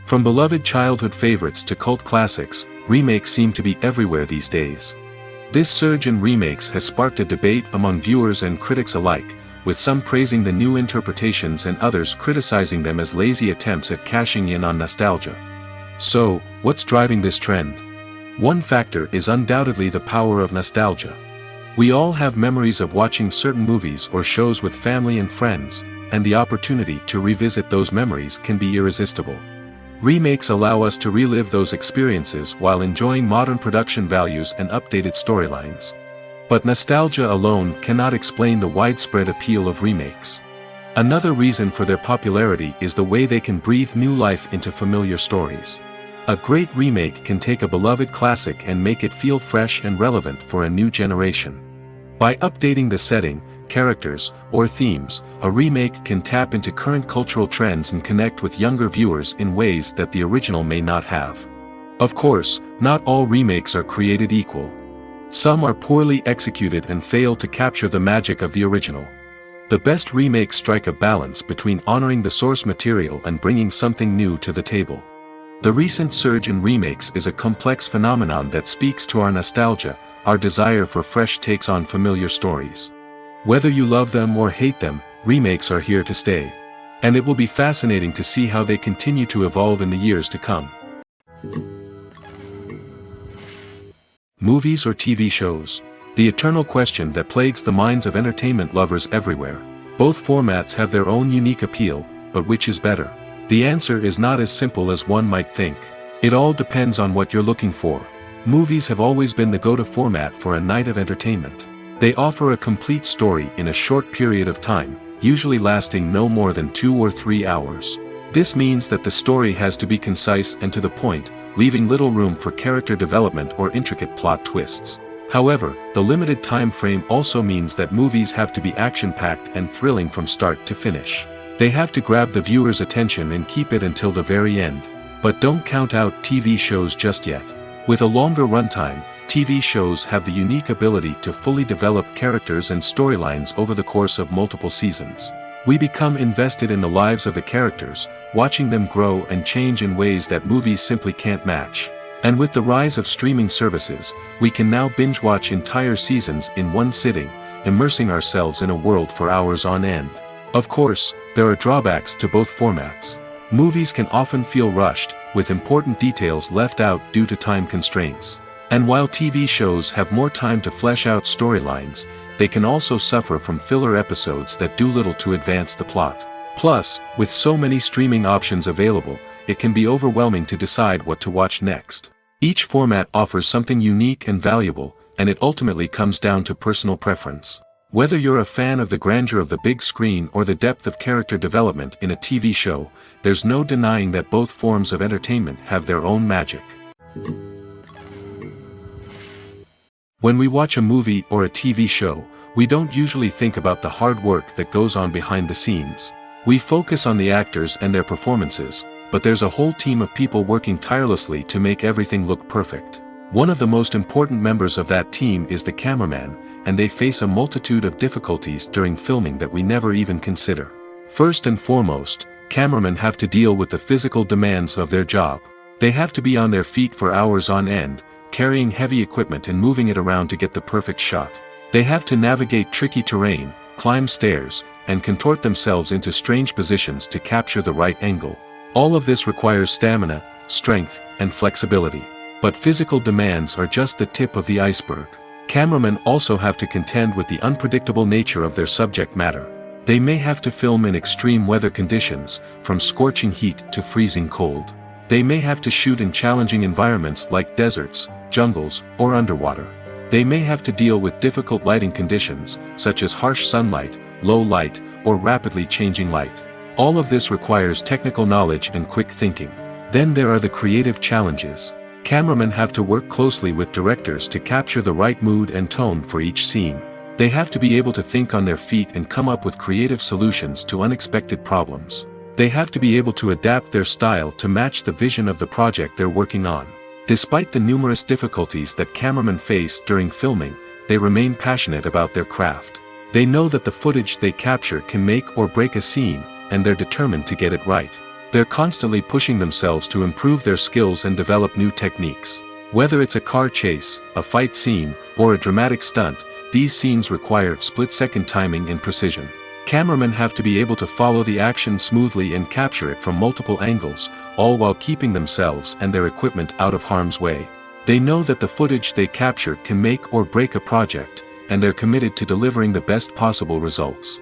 From beloved childhood favorites to cult classics, remakes seem to be everywhere these days. This surge in remakes has sparked a debate among viewers and critics alike, with some praising the new interpretations and others criticizing them as lazy attempts at cashing in on nostalgia. So, what's driving this trend? One factor is undoubtedly the power of nostalgia. We all have memories of watching certain movies or shows with family and friends, and the opportunity to revisit those memories can be irresistible. Remakes allow us to relive those experiences while enjoying modern production values and updated storylines. But nostalgia alone cannot explain the widespread appeal of remakes. Another reason for their popularity is the way they can breathe new life into familiar stories. A great remake can take a beloved classic and make it feel fresh and relevant for a new generation. By updating the setting, characters, or themes, a remake can tap into current cultural trends and connect with younger viewers in ways that the original may not have. Of course, not all remakes are created equal. Some are poorly executed and fail to capture the magic of the original. The best remakes strike a balance between honoring the source material and bringing something new to the table. The recent surge in remakes is a complex phenomenon that speaks to our nostalgia, our desire for fresh takes on familiar stories. Whether you love them or hate them, remakes are here to stay. And it will be fascinating to see how they continue to evolve in the years to come. Movies or TV shows? The eternal question that plagues the minds of entertainment lovers everywhere. Both formats have their own unique appeal, but which is better? The answer is not as simple as one might think. It all depends on what you're looking for. Movies have always been the go-to format for a night of entertainment. They offer a complete story in a short period of time, usually lasting no more than 2 or 3 hours. This means that the story has to be concise and to the point, leaving little room for character development or intricate plot twists. However, the limited time frame also means that movies have to be action-packed and thrilling from start to finish. They have to grab the viewer's attention and keep it until the very end. But don't count out TV shows just yet. With a longer runtime, TV shows have the unique ability to fully develop characters and storylines over the course of multiple seasons. We become invested in the lives of the characters, watching them grow and change in ways that movies simply can't match. And with the rise of streaming services, we can now binge-watch entire seasons in one sitting, immersing ourselves in a world for hours on end. Of course, there are drawbacks to both formats. Movies can often feel rushed, with important details left out due to time constraints. And while TV shows have more time to flesh out storylines, they can also suffer from filler episodes that do little to advance the plot. Plus, with so many streaming options available, it can be overwhelming to decide what to watch next. Each format offers something unique and valuable, and it ultimately comes down to personal preference. Whether you're a fan of the grandeur of the big screen or the depth of character development in a TV show, there's no denying that both forms of entertainment have their own magic. When we watch a movie or a TV show, we don't usually think about the hard work that goes on behind the scenes. We focus on the actors and their performances, but there's a whole team of people working tirelessly to make everything look perfect. One of the most important members of that team is the cameraman, and they face a multitude of difficulties during filming that we never even consider. First and foremost, cameramen have to deal with the physical demands of their job. They have to be on their feet for hours on end, carrying heavy equipment and moving it around to get the perfect shot. They have to navigate tricky terrain, climb stairs, and contort themselves into strange positions to capture the right angle. All of this requires stamina, strength, and flexibility. But physical demands are just the tip of the iceberg. Cameramen also have to contend with the unpredictable nature of their subject matter. They may have to film in extreme weather conditions, from scorching heat to freezing cold. They may have to shoot in challenging environments like deserts, jungles, or underwater. They may have to deal with difficult lighting conditions, such as harsh sunlight, low light, or rapidly changing light. All of this requires technical knowledge and quick thinking. Then there are the creative challenges. Cameramen have to work closely with directors to capture the right mood and tone for each scene. They have to be able to think on their feet and come up with creative solutions to unexpected problems. They have to be able to adapt their style to match the vision of the project they're working on. Despite the numerous difficulties that cameramen face during filming, they remain passionate about their craft. They know that the footage they capture can make or break a scene, and they're determined to get it right. They're constantly pushing themselves to improve their skills and develop new techniques. Whether it's a car chase, a fight scene, or a dramatic stunt, these scenes require split-second timing and precision. Cameramen have to be able to follow the action smoothly and capture it from multiple angles, all while keeping themselves and their equipment out of harm's way. They know that the footage they capture can make or break a project, and they're committed to delivering the best possible results.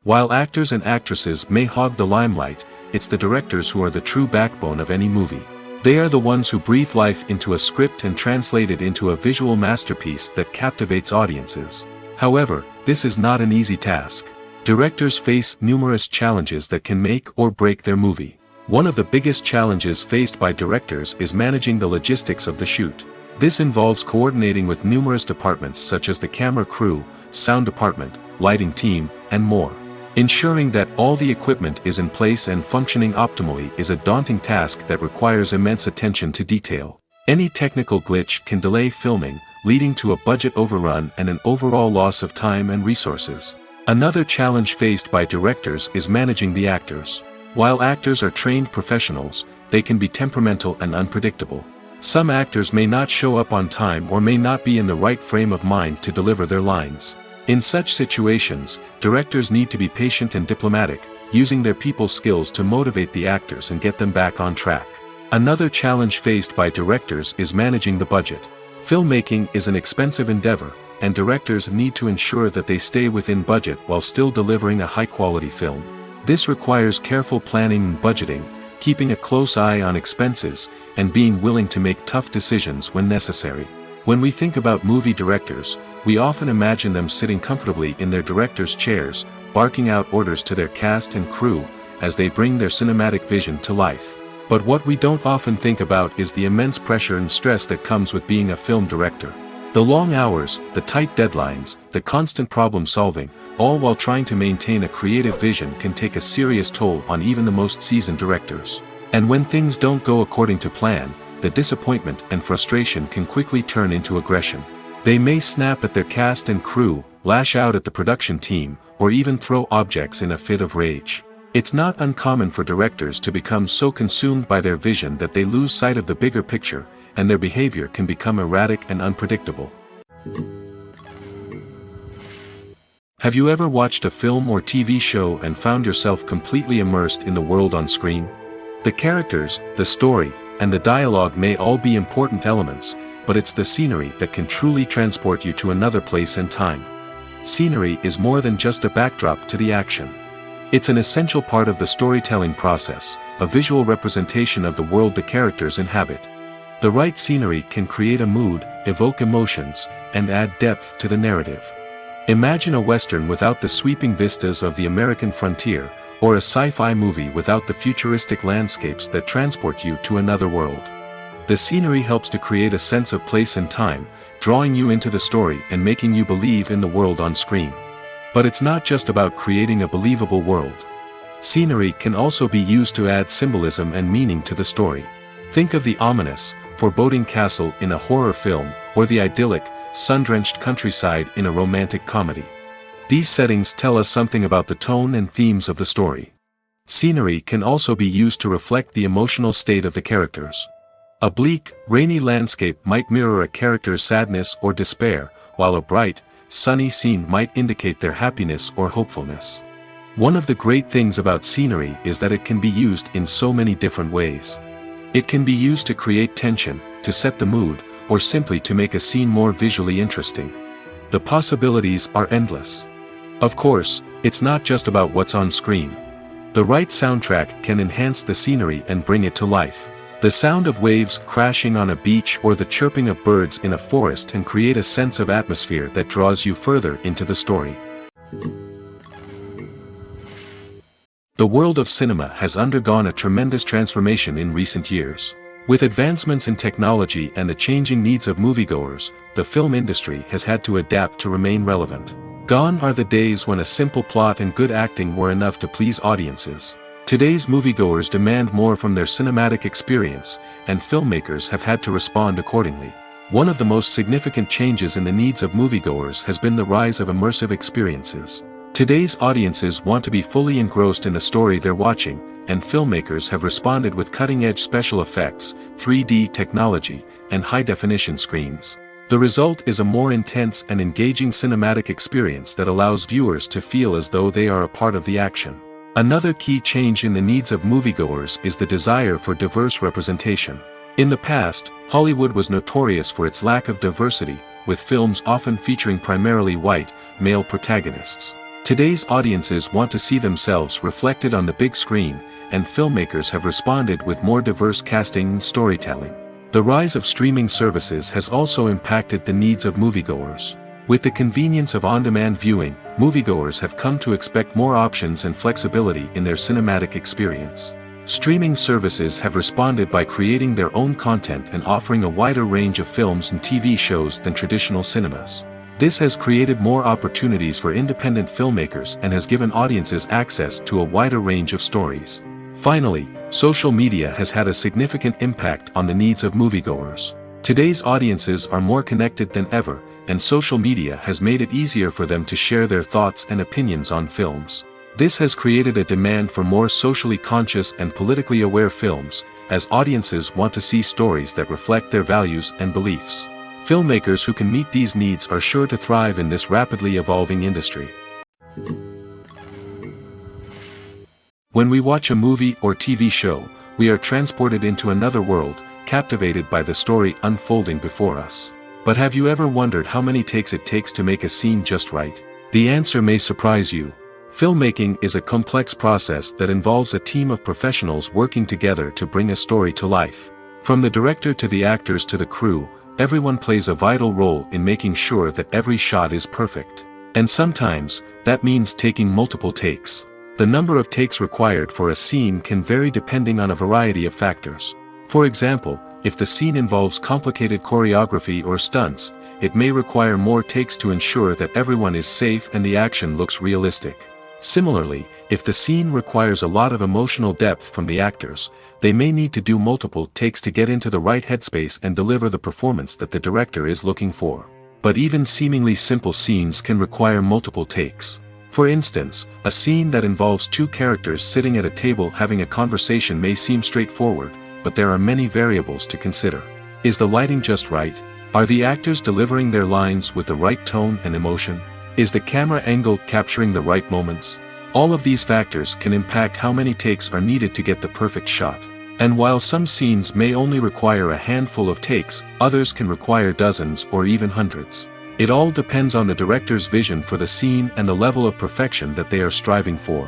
While actors and actresses may hog the limelight, it's the directors who are the true backbone of any movie. They are the ones who breathe life into a script and translate it into a visual masterpiece that captivates audiences. However, this is not an easy task. Directors face numerous challenges that can make or break their movie. One of the biggest challenges faced by directors is managing the logistics of the shoot. This involves coordinating with numerous departments such as the camera crew, sound department, lighting team, and more. Ensuring that all the equipment is in place and functioning optimally is a daunting task that requires immense attention to detail. Any technical glitch can delay filming, leading to a budget overrun and an overall loss of time and resources. Another challenge faced by directors is managing the actors. While actors are trained professionals, they can be temperamental and unpredictable. Some actors may not show up on time or may not be in the right frame of mind to deliver their lines. In such situations, directors need to be patient and diplomatic, using their people skills to motivate the actors and get them back on track. Another challenge faced by directors is managing the budget. Filmmaking is an expensive endeavor, and directors need to ensure that they stay within budget while still delivering a high-quality film. This requires careful planning and budgeting, keeping a close eye on expenses, and being willing to make tough decisions when necessary. When we think about movie directors, we often imagine them sitting comfortably in their director's chairs, barking out orders to their cast and crew, as they bring their cinematic vision to life. But what we don't often think about is the immense pressure and stress that comes with being a film director. The long hours, the tight deadlines, the constant problem solving, all while trying to maintain a creative vision can take a serious toll on even the most seasoned directors. And when things don't go according to plan, the disappointment and frustration can quickly turn into aggression. They may snap at their cast and crew, lash out at the production team, or even throw objects in a fit of rage. It's not uncommon for directors to become so consumed by their vision that they lose sight of the bigger picture, and their behavior can become erratic and unpredictable. Have you ever watched a film or TV show and found yourself completely immersed in the world on screen? The characters, the story, and the dialogue may all be important elements, but it's the scenery that can truly transport you to another place and time. Scenery is more than just a backdrop to the action. It's an essential part of the storytelling process, a visual representation of the world the characters inhabit. The right scenery can create a mood, evoke emotions, and add depth to the narrative. Imagine a Western without the sweeping vistas of the American frontier, or a sci-fi movie without the futuristic landscapes that transport you to another world. The scenery helps to create a sense of place and time, drawing you into the story and making you believe in the world on screen. But it's not just about creating a believable world. Scenery can also be used to add symbolism and meaning to the story. Think of the ominous, foreboding castle in a horror film, or the idyllic, sun-drenched countryside in a romantic comedy. These settings tell us something about the tone and themes of the story. Scenery can also be used to reflect the emotional state of the characters. A bleak, rainy landscape might mirror a character's sadness or despair, while a bright, sunny scene might indicate their happiness or hopefulness. One of the great things about scenery is that it can be used in so many different ways. It can be used to create tension, to set the mood, or simply to make a scene more visually interesting. The possibilities are endless. Of course, it's not just about what's on screen. The right soundtrack can enhance the scenery and bring it to life. The sound of waves crashing on a beach or the chirping of birds in a forest can create a sense of atmosphere that draws you further into the story. The world of cinema has undergone a tremendous transformation in recent years. With advancements in technology and the changing needs of moviegoers, the film industry has had to adapt to remain relevant. Gone are the days when a simple plot and good acting were enough to please audiences. Today's moviegoers demand more from their cinematic experience, and filmmakers have had to respond accordingly. One of the most significant changes in the needs of moviegoers has been the rise of immersive experiences. Today's audiences want to be fully engrossed in the story they're watching, and filmmakers have responded with cutting-edge special effects, 3D technology, and high-definition screens. The result is a more intense and engaging cinematic experience that allows viewers to feel as though they are a part of the action. Another key change in the needs of moviegoers is the desire for diverse representation. In the past, Hollywood was notorious for its lack of diversity, with films often featuring primarily white, male protagonists. Today's audiences want to see themselves reflected on the big screen, and filmmakers have responded with more diverse casting and storytelling. The rise of streaming services has also impacted the needs of moviegoers. With the convenience of on-demand viewing, moviegoers have come to expect more options and flexibility in their cinematic experience. Streaming services have responded by creating their own content and offering a wider range of films and TV shows than traditional cinemas. This has created more opportunities for independent filmmakers and has given audiences access to a wider range of stories. Finally, social media has had a significant impact on the needs of moviegoers. Today's audiences are more connected than ever, and social media has made it easier for them to share their thoughts and opinions on films. This has created a demand for more socially conscious and politically aware films, as audiences want to see stories that reflect their values and beliefs. Filmmakers who can meet these needs are sure to thrive in this rapidly evolving industry. When we watch a movie or TV show, we are transported into another world, captivated by the story unfolding before us. But have you ever wondered how many takes it takes to make a scene just right? The answer may surprise you. Filmmaking is a complex process that involves a team of professionals working together to bring a story to life. From the director to the actors to the crew, everyone plays a vital role in making sure that every shot is perfect. And sometimes, that means taking multiple takes. The number of takes required for a scene can vary depending on a variety of factors. For example, if the scene involves complicated choreography or stunts, it may require more takes to ensure that everyone is safe and the action looks realistic. Similarly, if the scene requires a lot of emotional depth from the actors, they may need to do multiple takes to get into the right headspace and deliver the performance that the director is looking for. But even seemingly simple scenes can require multiple takes. For instance, a scene that involves two characters sitting at a table having a conversation may seem straightforward, but there are many variables to consider. Is the lighting just right? Are the actors delivering their lines with the right tone and emotion? Is the camera angle capturing the right moments? All of these factors can impact how many takes are needed to get the perfect shot. And while some scenes may only require a handful of takes, others can require dozens or even hundreds. It all depends on the director's vision for the scene and the level of perfection that they are striving for.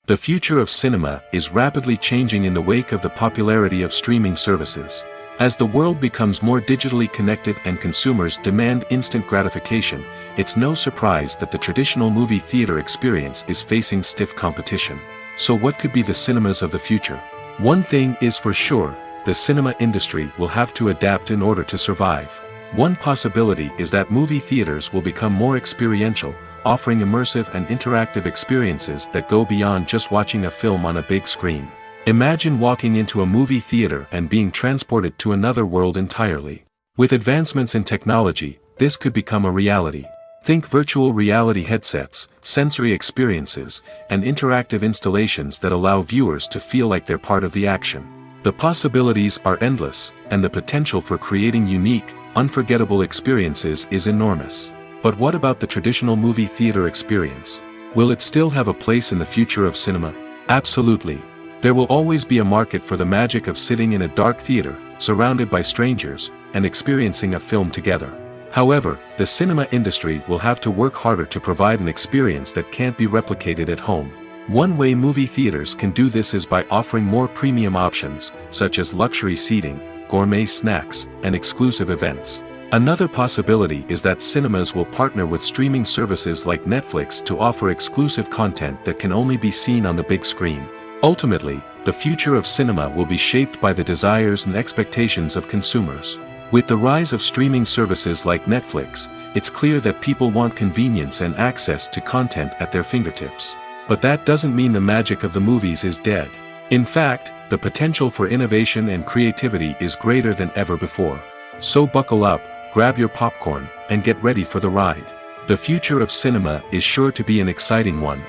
The future of cinema is rapidly changing in the wake of the popularity of streaming services. As the world becomes more digitally connected and consumers demand instant gratification, it's no surprise that the traditional movie theater experience is facing stiff competition. So what could be the cinemas of the future? One thing is for sure, the cinema industry will have to adapt in order to survive. One possibility is that movie theaters will become more experiential, offering immersive and interactive experiences that go beyond just watching a film on a big screen. Imagine walking into a movie theater and being transported to another world entirely. With advancements in technology, this could become a reality. Think virtual reality headsets, sensory experiences, and interactive installations that allow viewers to feel like they're part of the action. The possibilities are endless, and the potential for creating unique, unforgettable experiences is enormous. But what about the traditional movie theater experience? Will it still have a place in the future of cinema? Absolutely. There will always be a market for the magic of sitting in a dark theater, surrounded by strangers, and experiencing a film together. However, the cinema industry will have to work harder to provide an experience that can't be replicated at home. One way movie theaters can do this is by offering more premium options, such as luxury seating, gourmet snacks, and exclusive events. Another possibility is that cinemas will partner with streaming services like Netflix to offer exclusive content that can only be seen on the big screen. Ultimately, the future of cinema will be shaped by the desires and expectations of consumers. With the rise of streaming services like Netflix, it's clear that people want convenience and access to content at their fingertips. But that doesn't mean the magic of the movies is dead. In fact, the potential for innovation and creativity is greater than ever before. So buckle up, grab your popcorn, and get ready for the ride. The future of cinema is sure to be an exciting one.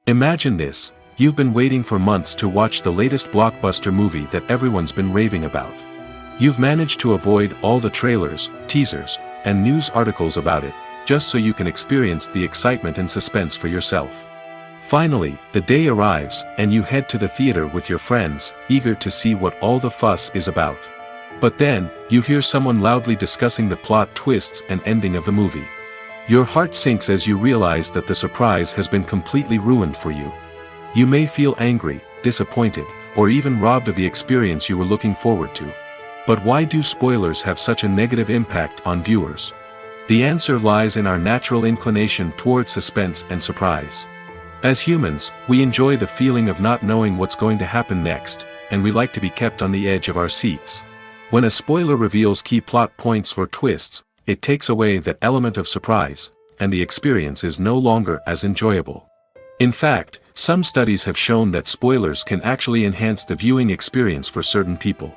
Imagine this, you've been waiting for months to watch the latest blockbuster movie that everyone's been raving about. You've managed to avoid all the trailers, teasers, and news articles about it, just so you can experience the excitement and suspense for yourself. Finally, the day arrives, and you head to the theater with your friends, eager to see what all the fuss is about. But then, you hear someone loudly discussing the plot twists and ending of the movie. Your heart sinks as you realize that the surprise has been completely ruined for you. You may feel angry, disappointed, or even robbed of the experience you were looking forward to. But why do spoilers have such a negative impact on viewers? The answer lies in our natural inclination toward suspense and surprise. As humans, we enjoy the feeling of not knowing what's going to happen next, and we like to be kept on the edge of our seats. When a spoiler reveals key plot points or twists, it takes away that element of surprise, and the experience is no longer as enjoyable. In fact, some studies have shown that spoilers can actually enhance the viewing experience for certain people.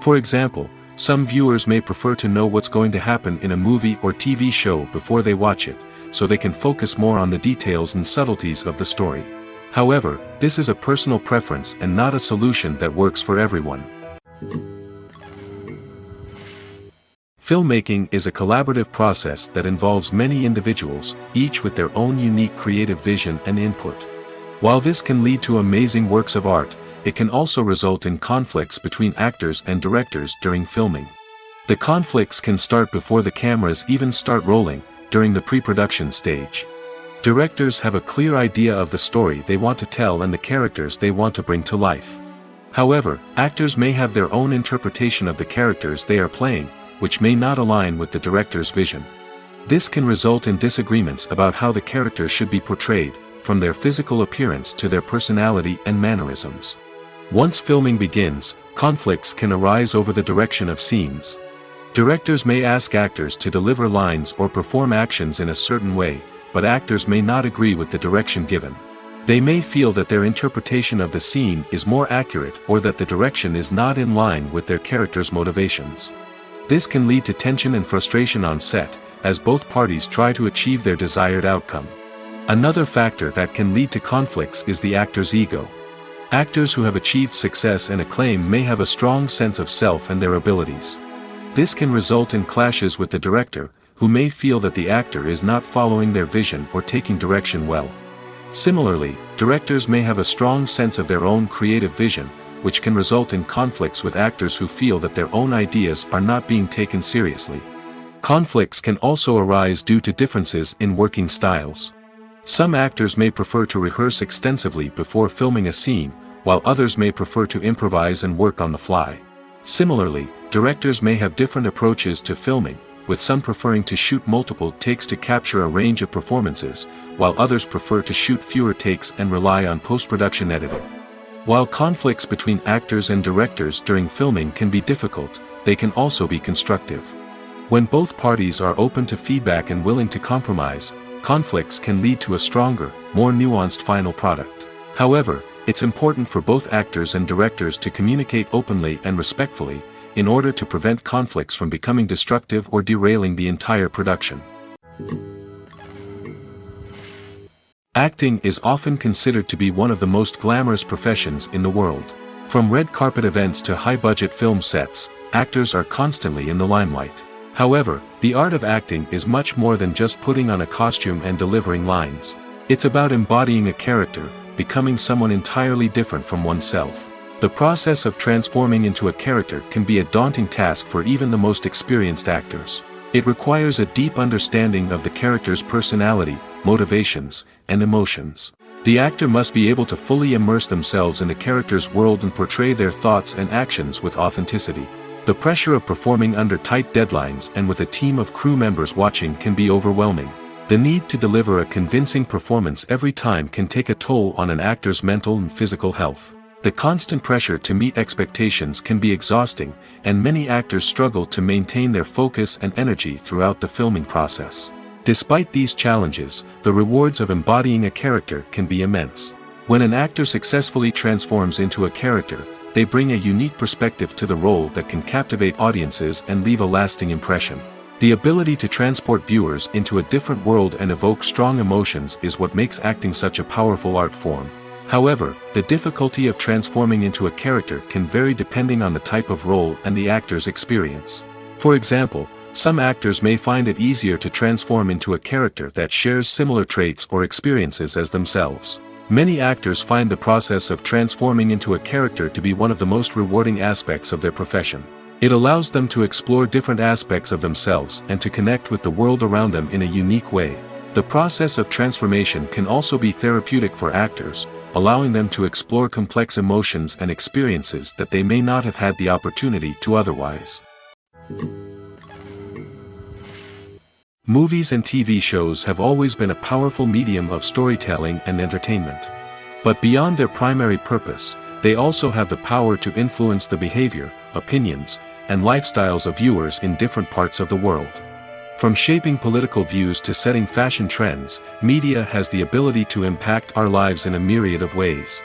For example, some viewers may prefer to know what's going to happen in a movie or TV show before they watch it, so they can focus more on the details and subtleties of the story. However, this is a personal preference and not a solution that works for everyone. Filmmaking is a collaborative process that involves many individuals, each with their own unique creative vision and input. While this can lead to amazing works of art, it can also result in conflicts between actors and directors during filming. The conflicts can start before the cameras even start rolling, during the pre-production stage. Directors have a clear idea of the story they want to tell and the characters they want to bring to life. However, actors may have their own interpretation of the characters they are playing, which may not align with the director's vision. This can result in disagreements about how the characters should be portrayed, from their physical appearance to their personality and mannerisms. Once filming begins, conflicts can arise over the direction of scenes. Directors may ask actors to deliver lines or perform actions in a certain way, but actors may not agree with the direction given. They may feel that their interpretation of the scene is more accurate or that the direction is not in line with their character's motivations. This can lead to tension and frustration on set, as both parties try to achieve their desired outcome. Another factor that can lead to conflicts is the actor's ego. Actors who have achieved success and acclaim may have a strong sense of self and their abilities. This can result in clashes with the director, who may feel that the actor is not following their vision or taking direction well. Similarly, directors may have a strong sense of their own creative vision, which can result in conflicts with actors who feel that their own ideas are not being taken seriously. Conflicts can also arise due to differences in working styles. Some actors may prefer to rehearse extensively before filming a scene, while others may prefer to improvise and work on the fly. Similarly, directors may have different approaches to filming, with some preferring to shoot multiple takes to capture a range of performances, while others prefer to shoot fewer takes and rely on post-production editing. While conflicts between actors and directors during filming can be difficult, they can also be constructive. When both parties are open to feedback and willing to compromise, conflicts can lead to a stronger, more nuanced final product. However, it's important for both actors and directors to communicate openly and respectfully, in order to prevent conflicts from becoming destructive or derailing the entire production. Acting is often considered to be one of the most glamorous professions in the world. From red carpet events to high-budget film sets, actors are constantly in the limelight. However, the art of acting is much more than just putting on a costume and delivering lines. It's about embodying a character, becoming someone entirely different from oneself. The process of transforming into a character can be a daunting task for even the most experienced actors. It requires a deep understanding of the character's personality, motivations, and emotions. The actor must be able to fully immerse themselves in the character's world and portray their thoughts and actions with authenticity. The pressure of performing under tight deadlines and with a team of crew members watching can be overwhelming. The need to deliver a convincing performance every time can take a toll on an actor's mental and physical health. The constant pressure to meet expectations can be exhausting, and many actors struggle to maintain their focus and energy throughout the filming process. Despite these challenges, the rewards of embodying a character can be immense. When an actor successfully transforms into a character, they bring a unique perspective to the role that can captivate audiences and leave a lasting impression. The ability to transport viewers into a different world and evoke strong emotions is what makes acting such a powerful art form. However, the difficulty of transforming into a character can vary depending on the type of role and the actor's experience. For example, some actors may find it easier to transform into a character that shares similar traits or experiences as themselves. Many actors find the process of transforming into a character to be one of the most rewarding aspects of their profession. It allows them to explore different aspects of themselves and to connect with the world around them in a unique way. The process of transformation can also be therapeutic for actors, allowing them to explore complex emotions and experiences that they may not have had the opportunity to otherwise. Movies and TV shows have always been a powerful medium of storytelling and entertainment. But beyond their primary purpose, they also have the power to influence the behavior, opinions, and lifestyles of viewers in different parts of the world. From shaping political views to setting fashion trends, media has the ability to impact our lives in a myriad of ways.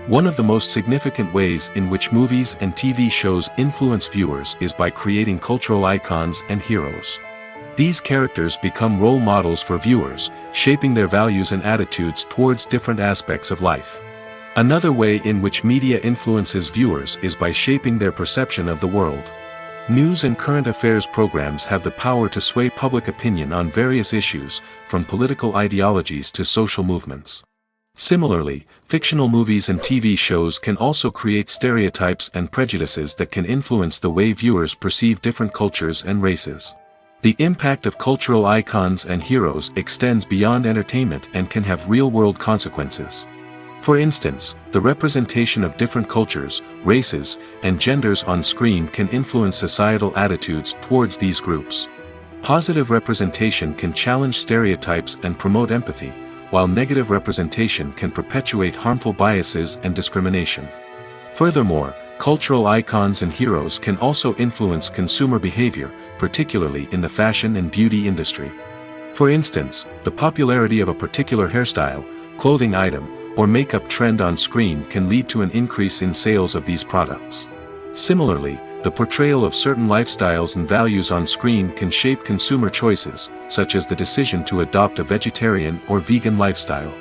One of the most significant ways in which movies and TV shows influence viewers is by creating cultural icons and heroes. These characters become role models for viewers, shaping their values and attitudes towards different aspects of life. Another way in which media influences viewers is by shaping their perception of the world. News and current affairs programs have the power to sway public opinion on various issues, from political ideologies to social movements. Similarly, fictional movies and TV shows can also create stereotypes and prejudices that can influence the way viewers perceive different cultures and races. The impact of cultural icons and heroes extends beyond entertainment and can have real-world consequences. For instance, the representation of different cultures, races, and genders on screen can influence societal attitudes towards these groups. Positive representation can challenge stereotypes and promote empathy, while negative representation can perpetuate harmful biases and discrimination. Furthermore, cultural icons and heroes can also influence consumer behavior, particularly in the fashion and beauty industry. For instance, the popularity of a particular hairstyle, clothing item, or makeup trend on screen can lead to an increase in sales of these products. Similarly, the portrayal of certain lifestyles and values on screen can shape consumer choices, such as the decision to adopt a vegetarian or vegan lifestyle.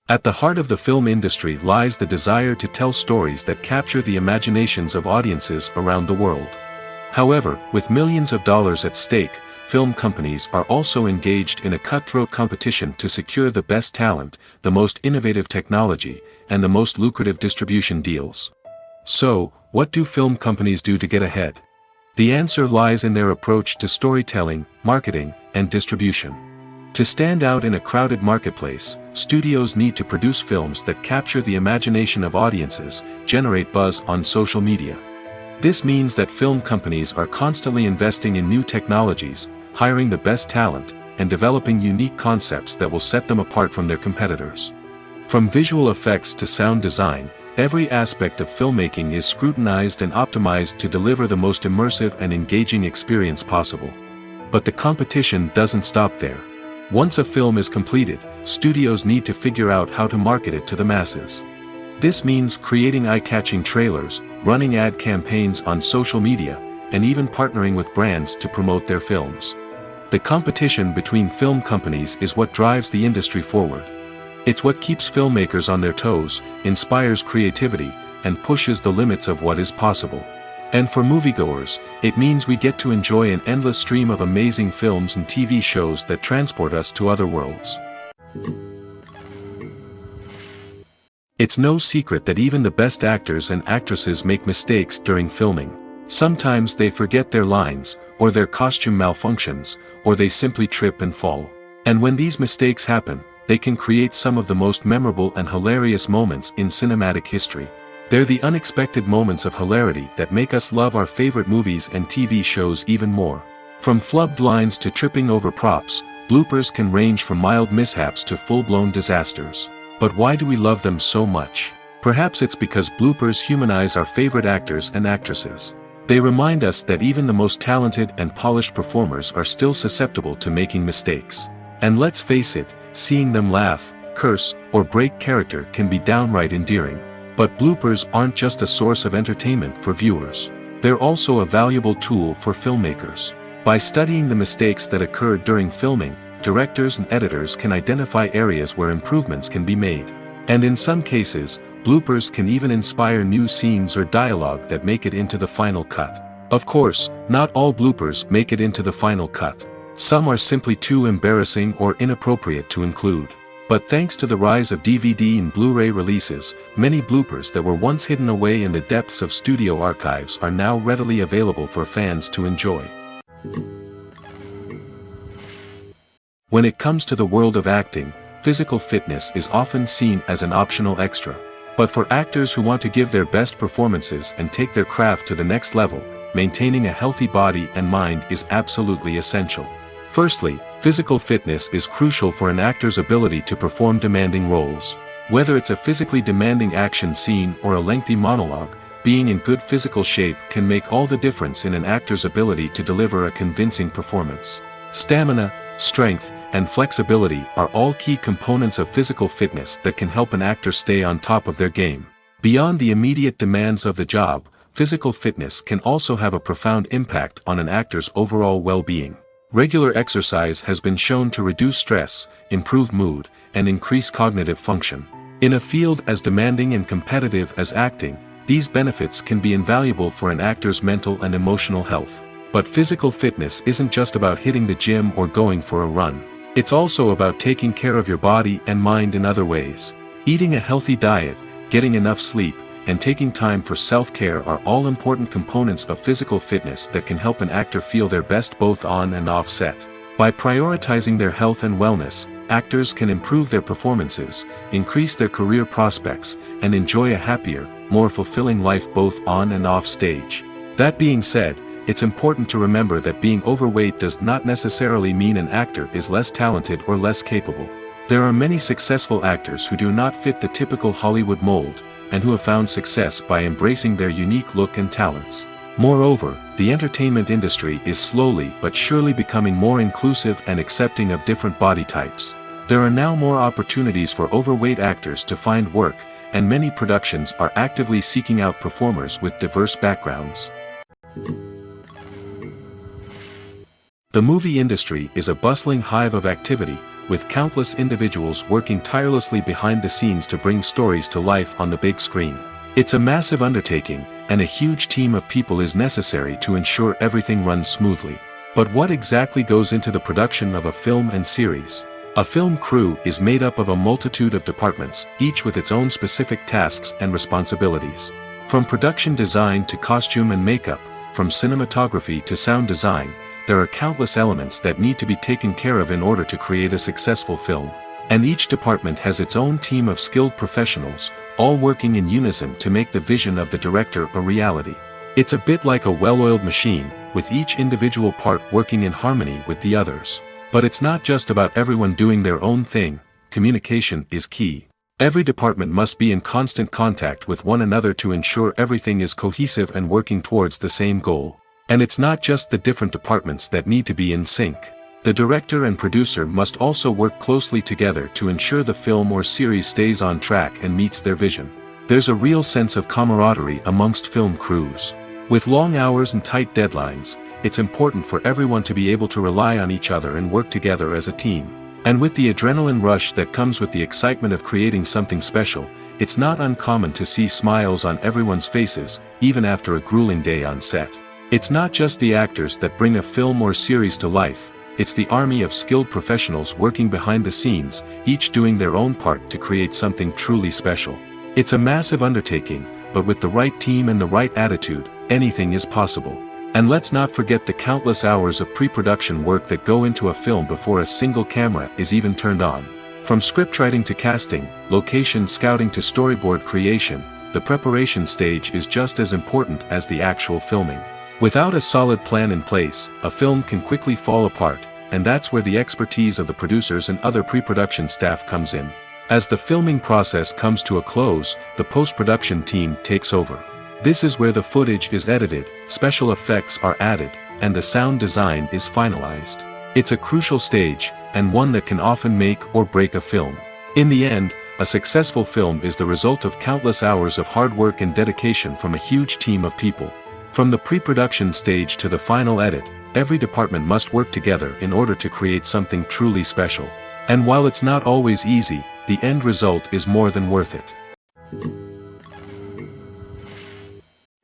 At the heart of the film industry lies the desire to tell stories that capture the imaginations of audiences around the world. However, with millions of dollars at stake, film companies are also engaged in a cutthroat competition to secure the best talent, the most innovative technology, and the most lucrative distribution deals. So, what do film companies do to get ahead? The answer lies in their approach to storytelling, marketing, and distribution. To stand out in a crowded marketplace, studios need to produce films that capture the imagination of audiences, generate buzz on social media. This means that film companies are constantly investing in new technologies, hiring the best talent, and developing unique concepts that will set them apart from their competitors. From visual effects to sound design, every aspect of filmmaking is scrutinized and optimized to deliver the most immersive and engaging experience possible. But the competition doesn't stop there. Once a film is completed, studios need to figure out how to market it to the masses. This means creating eye-catching trailers, running ad campaigns on social media, and even partnering with brands to promote their films. The competition between film companies is what drives the industry forward. It's what keeps filmmakers on their toes, inspires creativity, and pushes the limits of what is possible. And for moviegoers, it means we get to enjoy an endless stream of amazing films and TV shows that transport us to other worlds. It's no secret that even the best actors and actresses make mistakes during filming. Sometimes they forget their lines, or their costume malfunctions, or they simply trip and fall. And when these mistakes happen, they can create some of the most memorable and hilarious moments in cinematic history. They're the unexpected moments of hilarity that make us love our favorite movies and TV shows even more. From flubbed lines to tripping over props, bloopers can range from mild mishaps to full-blown disasters. But why do we love them so much? Perhaps it's because bloopers humanize our favorite actors and actresses. They remind us that even the most talented and polished performers are still susceptible to making mistakes. And let's face it, seeing them laugh, curse, or break character can be downright endearing. But bloopers aren't just a source of entertainment for viewers. They're also a valuable tool for filmmakers. By studying the mistakes that occurred during filming, directors and editors can identify areas where improvements can be made. And in some cases, bloopers can even inspire new scenes or dialogue that make it into the final cut. Of course, not all bloopers make it into the final cut. Some are simply too embarrassing or inappropriate to include. But thanks to the rise of DVD and Blu-ray releases, many bloopers that were once hidden away in the depths of studio archives are now readily available for fans to enjoy. When it comes to the world of acting, physical fitness is often seen as an optional extra. But for actors who want to give their best performances and take their craft to the next level, maintaining a healthy body and mind is absolutely essential. Firstly, physical fitness is crucial for an actor's ability to perform demanding roles. Whether it's a physically demanding action scene or a lengthy monologue, being in good physical shape can make all the difference in an actor's ability to deliver a convincing performance. Stamina, strength, and flexibility are all key components of physical fitness that can help an actor stay on top of their game. Beyond the immediate demands of the job, physical fitness can also have a profound impact on an actor's overall well-being. Regular exercise has been shown to reduce stress, improve mood, and increase cognitive function. In a field as demanding and competitive as acting, these benefits can be invaluable for an actor's mental and emotional health. But physical fitness isn't just about hitting the gym or going for a run. It's also about taking care of your body and mind in other ways. Eating a healthy diet, getting enough sleep, and taking time for self-care are all important components of physical fitness that can help an actor feel their best both on and off set. By prioritizing their health and wellness, actors can improve their performances, increase their career prospects, and enjoy a happier, more fulfilling life both on and off stage. That being said, it's important to remember that being overweight does not necessarily mean an actor is less talented or less capable. There are many successful actors who do not fit the typical Hollywood mold, and who have found success by embracing their unique look and talents. Moreover, the entertainment industry is slowly but surely becoming more inclusive and accepting of different body types. There are now more opportunities for overweight actors to find work, and many productions are actively seeking out performers with diverse backgrounds. The movie industry is a bustling hive of activity, with countless individuals working tirelessly behind the scenes to bring stories to life on the big screen. It's a massive undertaking, and a huge team of people is necessary to ensure everything runs smoothly. But what exactly goes into the production of a film and series? A film crew is made up of a multitude of departments, each with its own specific tasks and responsibilities. From production design to costume and makeup, from cinematography to sound design, there are countless elements that need to be taken care of in order to create a successful film. And each department has its own team of skilled professionals, all working in unison to make the vision of the director a reality. It's a bit like a well-oiled machine, with each individual part working in harmony with the others. But it's not just about everyone doing their own thing. Communication is key. Every department must be in constant contact with one another to ensure everything is cohesive and working towards the same goal. And it's not just the different departments that need to be in sync. The director and producer must also work closely together to ensure the film or series stays on track and meets their vision. There's a real sense of camaraderie amongst film crews. With long hours and tight deadlines, it's important for everyone to be able to rely on each other and work together as a team. And with the adrenaline rush that comes with the excitement of creating something special, it's not uncommon to see smiles on everyone's faces, even after a grueling day on set. It's not just the actors that bring a film or series to life, it's the army of skilled professionals working behind the scenes, each doing their own part to create something truly special. It's a massive undertaking, but with the right team and the right attitude, anything is possible. And let's not forget the countless hours of pre-production work that go into a film before a single camera is even turned on. From scriptwriting to casting, location scouting to storyboard creation, the preparation stage is just as important as the actual filming. Without a solid plan in place, a film can quickly fall apart, and that's where the expertise of the producers and other pre-production staff comes in. As the filming process comes to a close, the post-production team takes over. This is where the footage is edited, special effects are added, and the sound design is finalized. It's a crucial stage, and one that can often make or break a film. In the end, a successful film is the result of countless hours of hard work and dedication from a huge team of people. From the pre-production stage to the final edit, every department must work together in order to create something truly special. And while it's not always easy, the end result is more than worth it.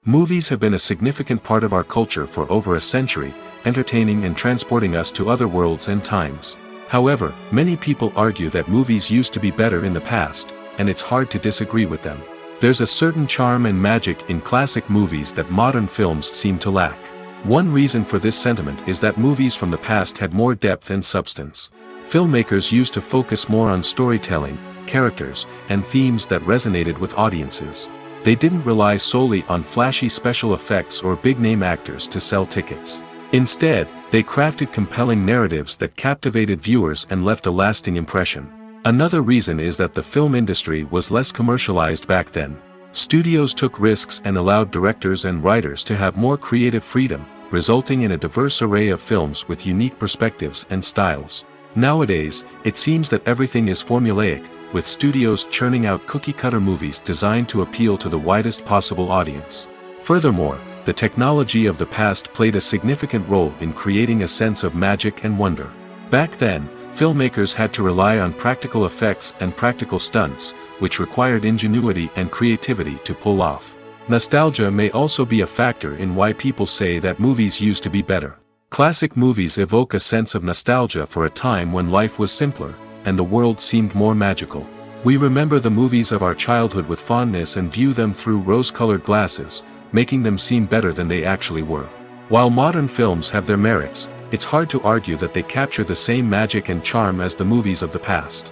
Movies have been a significant part of our culture for over a century, entertaining and transporting us to other worlds and times. However, many people argue that movies used to be better in the past, and it's hard to disagree with them. There's a certain charm and magic in classic movies that modern films seem to lack. One reason for this sentiment is that movies from the past had more depth and substance. Filmmakers used to focus more on storytelling, characters, and themes that resonated with audiences. They didn't rely solely on flashy special effects or big-name actors to sell tickets. Instead, they crafted compelling narratives that captivated viewers and left a lasting impression. Another reason is that the film industry was less commercialized back then. Studios took risks and allowed directors and writers to have more creative freedom, resulting in a diverse array of films with unique perspectives and styles. Nowadays, it seems that everything is formulaic, with studios churning out cookie-cutter movies designed to appeal to the widest possible audience. Furthermore, the technology of the past played a significant role in creating a sense of magic and wonder. Back then, filmmakers had to rely on practical effects and practical stunts, which required ingenuity and creativity to pull off. Nostalgia may also be a factor in why people say that movies used to be better. Classic movies evoke a sense of nostalgia for a time when life was simpler, and the world seemed more magical. We remember the movies of our childhood with fondness and view them through rose-colored glasses, making them seem better than they actually were. While modern films have their merits, it's hard to argue that they capture the same magic and charm as the movies of the past.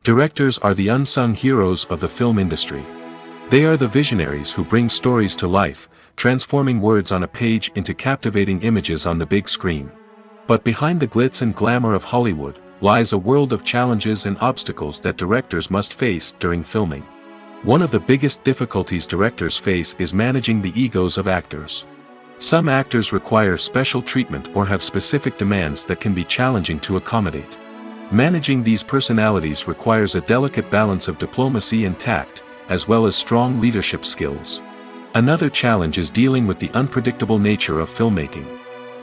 Directors are the unsung heroes of the film industry. They are the visionaries who bring stories to life, transforming words on a page into captivating images on the big screen. But behind the glitz and glamour of Hollywood, lies a world of challenges and obstacles that directors must face during filming. One of the biggest difficulties directors face is managing the egos of actors. Some actors require special treatment or have specific demands that can be challenging to accommodate. Managing these personalities requires a delicate balance of diplomacy and tact, as well as strong leadership skills. Another challenge is dealing with the unpredictable nature of filmmaking.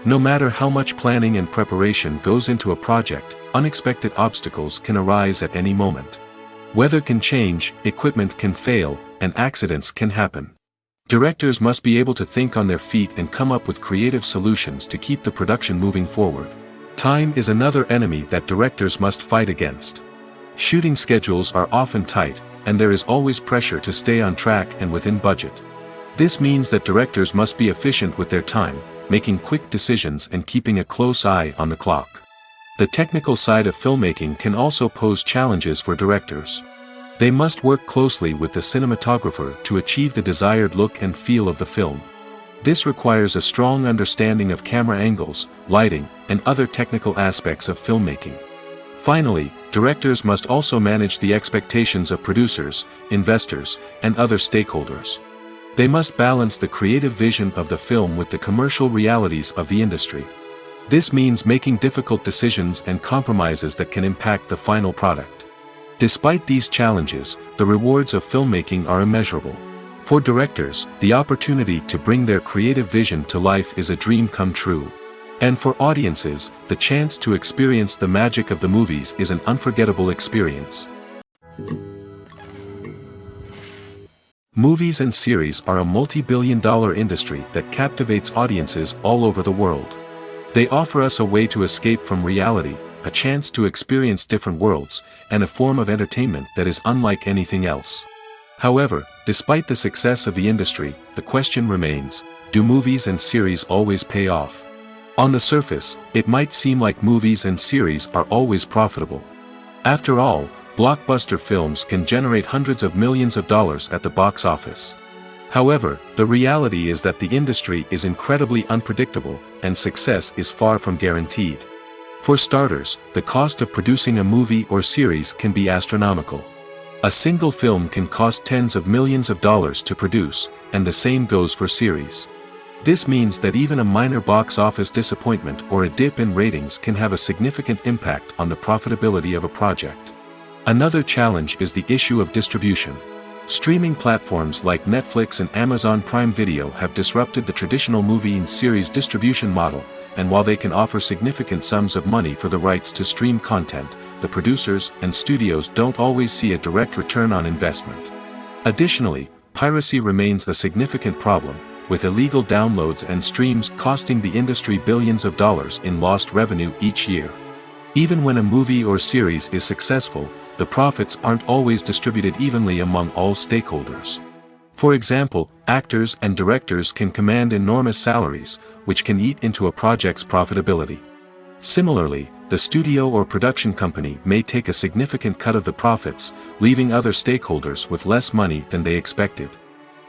No matter how much planning and preparation goes into a project, unexpected obstacles can arise at any moment. Weather can change, equipment can fail, and accidents can happen. Directors must be able to think on their feet and come up with creative solutions to keep the production moving forward. Time is another enemy that directors must fight against. Shooting schedules are often tight, and there is always pressure to stay on track and within budget. This means that directors must be efficient with their time, making quick decisions and keeping a close eye on the clock. The technical side of filmmaking can also pose challenges for directors. They must work closely with the cinematographer to achieve the desired look and feel of the film. This requires a strong understanding of camera angles, lighting, and other technical aspects of filmmaking. Finally, directors must also manage the expectations of producers, investors, and other stakeholders. They must balance the creative vision of the film with the commercial realities of the industry. This means making difficult decisions and compromises that can impact the final product. Despite these challenges, the rewards of filmmaking are immeasurable. For directors, the opportunity to bring their creative vision to life is a dream come true. And for audiences, the chance to experience the magic of the movies is an unforgettable experience. Movies and series are a multi-billion-dollar industry that captivates audiences all over the world. They offer us a way to escape from reality, a chance to experience different worlds, and a form of entertainment that is unlike anything else. However, despite the success of the industry, the question remains, do movies and series always pay off? On the surface, it might seem like movies and series are always profitable. After all, blockbuster films can generate hundreds of millions of dollars at the box office. However, the reality is that the industry is incredibly unpredictable, and success is far from guaranteed. For starters, the cost of producing a movie or series can be astronomical. A single film can cost tens of millions of dollars to produce, and the same goes for series. This means that even a minor box office disappointment or a dip in ratings can have a significant impact on the profitability of a project. Another challenge is the issue of distribution. Streaming platforms like Netflix and Amazon Prime Video have disrupted the traditional movie and series distribution model, and while they can offer significant sums of money for the rights to stream content, the producers and studios don't always see a direct return on investment. Additionally, piracy remains a significant problem, with illegal downloads and streams costing the industry billions of dollars in lost revenue each year. Even when a movie or series is successful, the profits aren't always distributed evenly among all stakeholders. For example, actors and directors can command enormous salaries, which can eat into a project's profitability. Similarly, the studio or production company may take a significant cut of the profits, leaving other stakeholders with less money than they expected.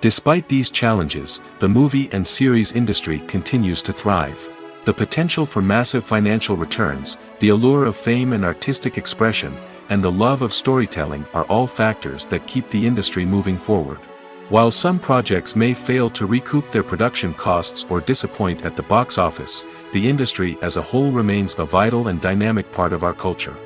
Despite these challenges, the movie and series industry continues to thrive. The potential for massive financial returns, the allure of fame and artistic expression, and the love of storytelling are all factors that keep the industry moving forward. While some projects may fail to recoup their production costs or disappoint at the box office, the industry as a whole remains a vital and dynamic part of our culture.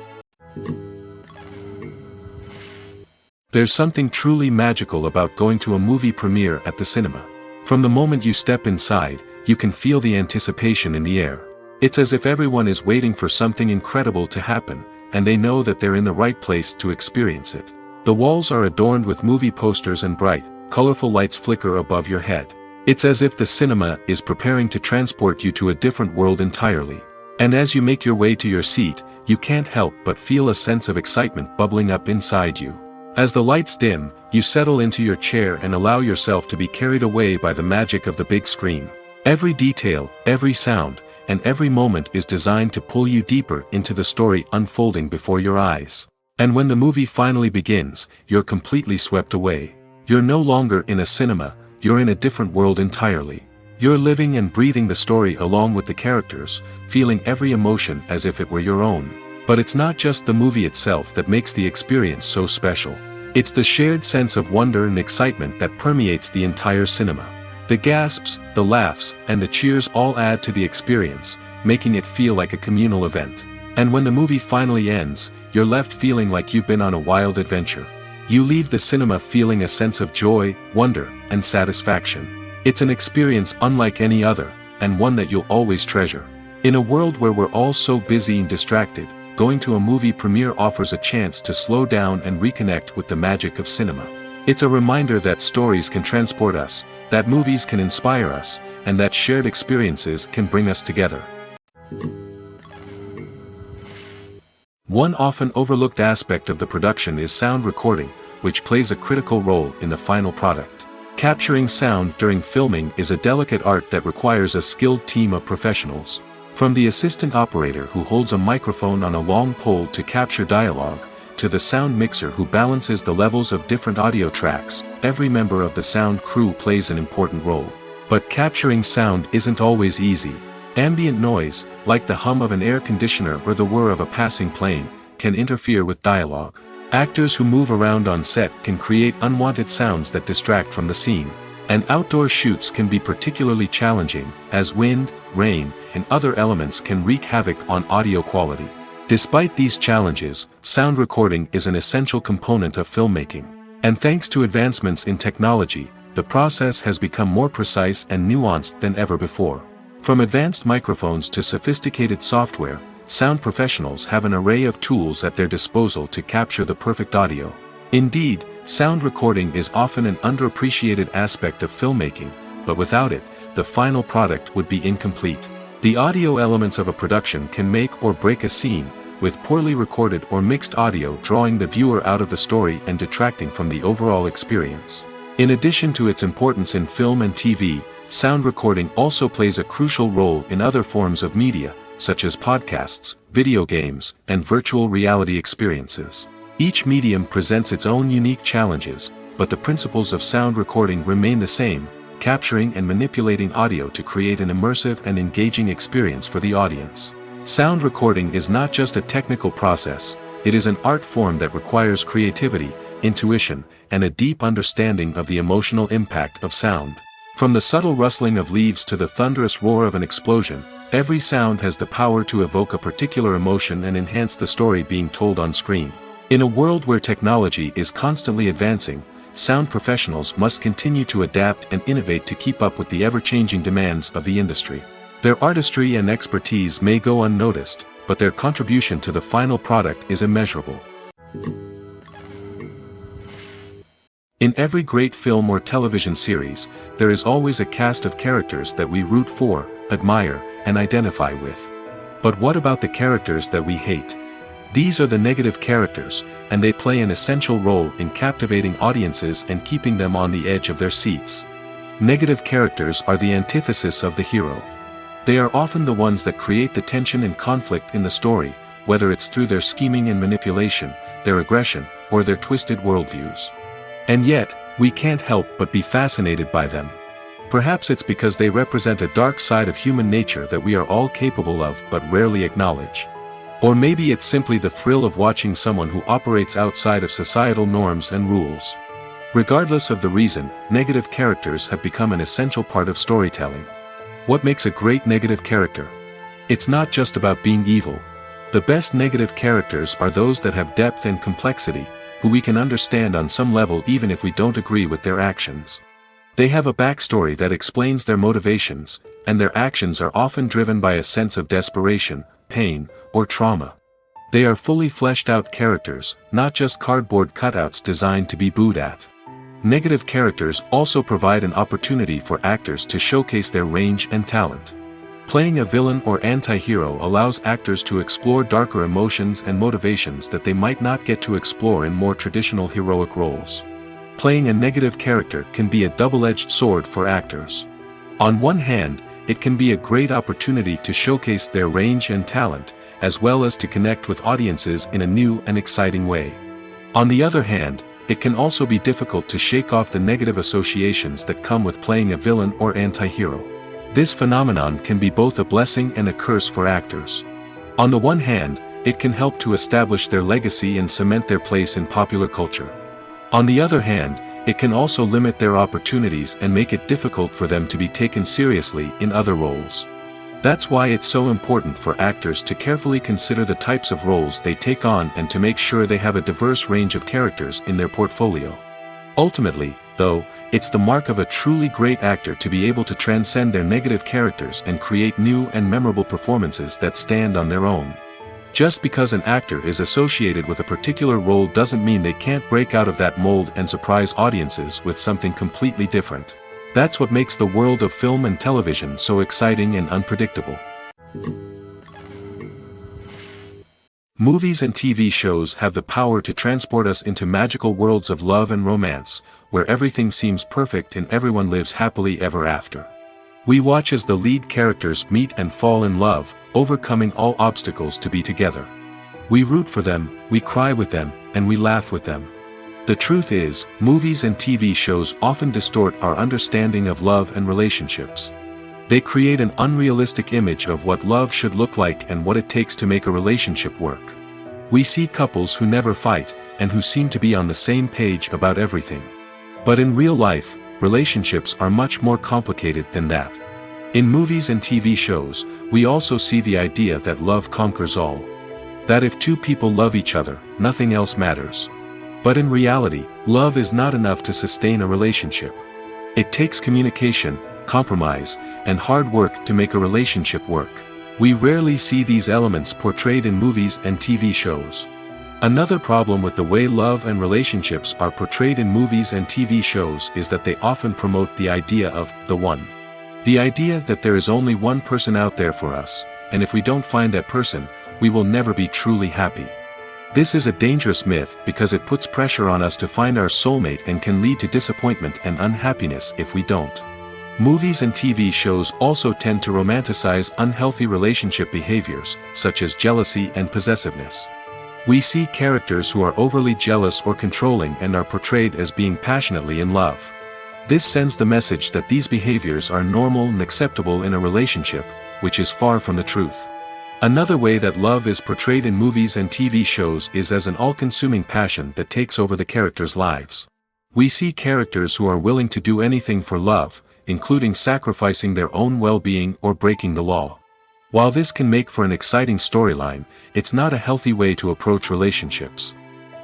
There's something truly magical about going to a movie premiere at the cinema. From the moment you step inside, you can feel the anticipation in the air. It's as if everyone is waiting for something incredible to happen, and they know that they're in the right place to experience it. The walls are adorned with movie posters and bright, colorful lights flicker above your head. It's as if the cinema is preparing to transport you to a different world entirely. And as you make your way to your seat, you can't help but feel a sense of excitement bubbling up inside you. As the lights dim, you settle into your chair and allow yourself to be carried away by the magic of the big screen. Every detail, every sound, and every moment is designed to pull you deeper into the story unfolding before your eyes. And when the movie finally begins, you're completely swept away. You're no longer in a cinema, you're in a different world entirely. You're living and breathing the story along with the characters, feeling every emotion as if it were your own. But it's not just the movie itself that makes the experience so special. It's the shared sense of wonder and excitement that permeates the entire cinema. The gasps, the laughs, and the cheers all add to the experience, making it feel like a communal event. And when the movie finally ends, you're left feeling like you've been on a wild adventure. You leave the cinema feeling a sense of joy, wonder, and satisfaction. It's an experience unlike any other, and one that you'll always treasure. In a world where we're all so busy and distracted, going to a movie premiere offers a chance to slow down and reconnect with the magic of cinema. It's a reminder that stories can transport us, that movies can inspire us, and that shared experiences can bring us together. One often overlooked aspect of the production is sound recording, which plays a critical role in the final product. Capturing sound during filming is a delicate art that requires a skilled team of professionals. From the assistant operator who holds a microphone on a long pole to capture dialogue, to the sound mixer who balances the levels of different audio tracks, every member of the sound crew plays an important role. But capturing sound isn't always easy. Ambient noise, like the hum of an air conditioner or the whir of a passing plane, can interfere with dialogue. Actors who move around on set can create unwanted sounds that distract from the scene. And outdoor shoots can be particularly challenging, as wind, rain, and other elements can wreak havoc on audio quality. Despite these challenges, sound recording is an essential component of filmmaking. And thanks to advancements in technology, the process has become more precise and nuanced than ever before. From advanced microphones to sophisticated software, sound professionals have an array of tools at their disposal to capture the perfect audio. Indeed, sound recording is often an underappreciated aspect of filmmaking, but without it, the final product would be incomplete. The audio elements of a production can make or break a scene, with poorly recorded or mixed audio drawing the viewer out of the story and detracting from the overall experience. In addition to its importance in film and TV, sound recording also plays a crucial role in other forms of media, such as podcasts, video games, and virtual reality experiences. Each medium presents its own unique challenges, but the principles of sound recording remain the same, capturing and manipulating audio to create an immersive and engaging experience for the audience. Sound recording is not just a technical process, it is an art form that requires creativity, intuition, and a deep understanding of the emotional impact of sound. From the subtle rustling of leaves to the thunderous roar of an explosion, every sound has the power to evoke a particular emotion and enhance the story being told on screen. In a world where technology is constantly advancing, sound professionals must continue to adapt and innovate to keep up with the ever-changing demands of the industry. Their artistry and expertise may go unnoticed, but their contribution to the final product is immeasurable. In every great film or television series, there is always a cast of characters that we root for, admire, and identify with. But what about the characters that we hate? These are the negative characters, and they play an essential role in captivating audiences and keeping them on the edge of their seats. Negative characters are the antithesis of the hero. They are often the ones that create the tension and conflict in the story, whether it's through their scheming and manipulation, their aggression, or their twisted worldviews. And yet, we can't help but be fascinated by them. Perhaps it's because they represent a dark side of human nature that we are all capable of but rarely acknowledge. Or maybe it's simply the thrill of watching someone who operates outside of societal norms and rules. Regardless of the reason, negative characters have become an essential part of storytelling. What makes a great negative character? It's not just about being evil. The best negative characters are those that have depth and complexity, who we can understand on some level even if we don't agree with their actions. They have a backstory that explains their motivations, and their actions are often driven by a sense of desperation, pain, or trauma. They are fully fleshed out characters, not just cardboard cutouts designed to be booed at. Negative characters also provide an opportunity for actors to showcase their range and talent. Playing a villain or anti-hero allows actors to explore darker emotions and motivations that they might not get to explore in more traditional heroic roles. Playing a negative character can be a double-edged sword for actors. On one hand, it can be a great opportunity to showcase their range and talent, as well as to connect with audiences in a new and exciting way. On the other hand, it can also be difficult to shake off the negative associations that come with playing a villain or anti-hero. This phenomenon can be both a blessing and a curse for actors. On the one hand, it can help to establish their legacy and cement their place in popular culture. On the other hand, it can also limit their opportunities and make it difficult for them to be taken seriously in other roles. That's why it's so important for actors to carefully consider the types of roles they take on and to make sure they have a diverse range of characters in their portfolio. Ultimately, though, it's the mark of a truly great actor to be able to transcend their negative characters and create new and memorable performances that stand on their own. Just because an actor is associated with a particular role doesn't mean they can't break out of that mold and surprise audiences with something completely different. That's what makes the world of film and television so exciting and unpredictable. Movies and TV shows have the power to transport us into magical worlds of love and romance, where everything seems perfect and everyone lives happily ever after. We watch as the lead characters meet and fall in love, overcoming all obstacles to be together. We root for them, we cry with them, and we laugh with them. The truth is, movies and TV shows often distort our understanding of love and relationships. They create an unrealistic image of what love should look like and what it takes to make a relationship work. We see couples who never fight, and who seem to be on the same page about everything. But in real life, relationships are much more complicated than that. In movies and TV shows, we also see the idea that love conquers all. That if two people love each other, nothing else matters. But in reality, love is not enough to sustain a relationship. It takes communication, compromise, and hard work to make a relationship work. We rarely see these elements portrayed in movies and TV shows. Another problem with the way love and relationships are portrayed in movies and TV shows is that they often promote the idea of the one. The idea that there is only one person out there for us, and if we don't find that person, we will never be truly happy. This is a dangerous myth because it puts pressure on us to find our soulmate and can lead to disappointment and unhappiness if we don't. Movies and TV shows also tend to romanticize unhealthy relationship behaviors, such as jealousy and possessiveness. We see characters who are overly jealous or controlling and are portrayed as being passionately in love. This sends the message that these behaviors are normal and acceptable in a relationship, which is far from the truth. Another way that love is portrayed in movies and TV shows is as an all-consuming passion that takes over the characters' lives. We see characters who are willing to do anything for love, including sacrificing their own well-being or breaking the law. While this can make for an exciting storyline, it's not a healthy way to approach relationships.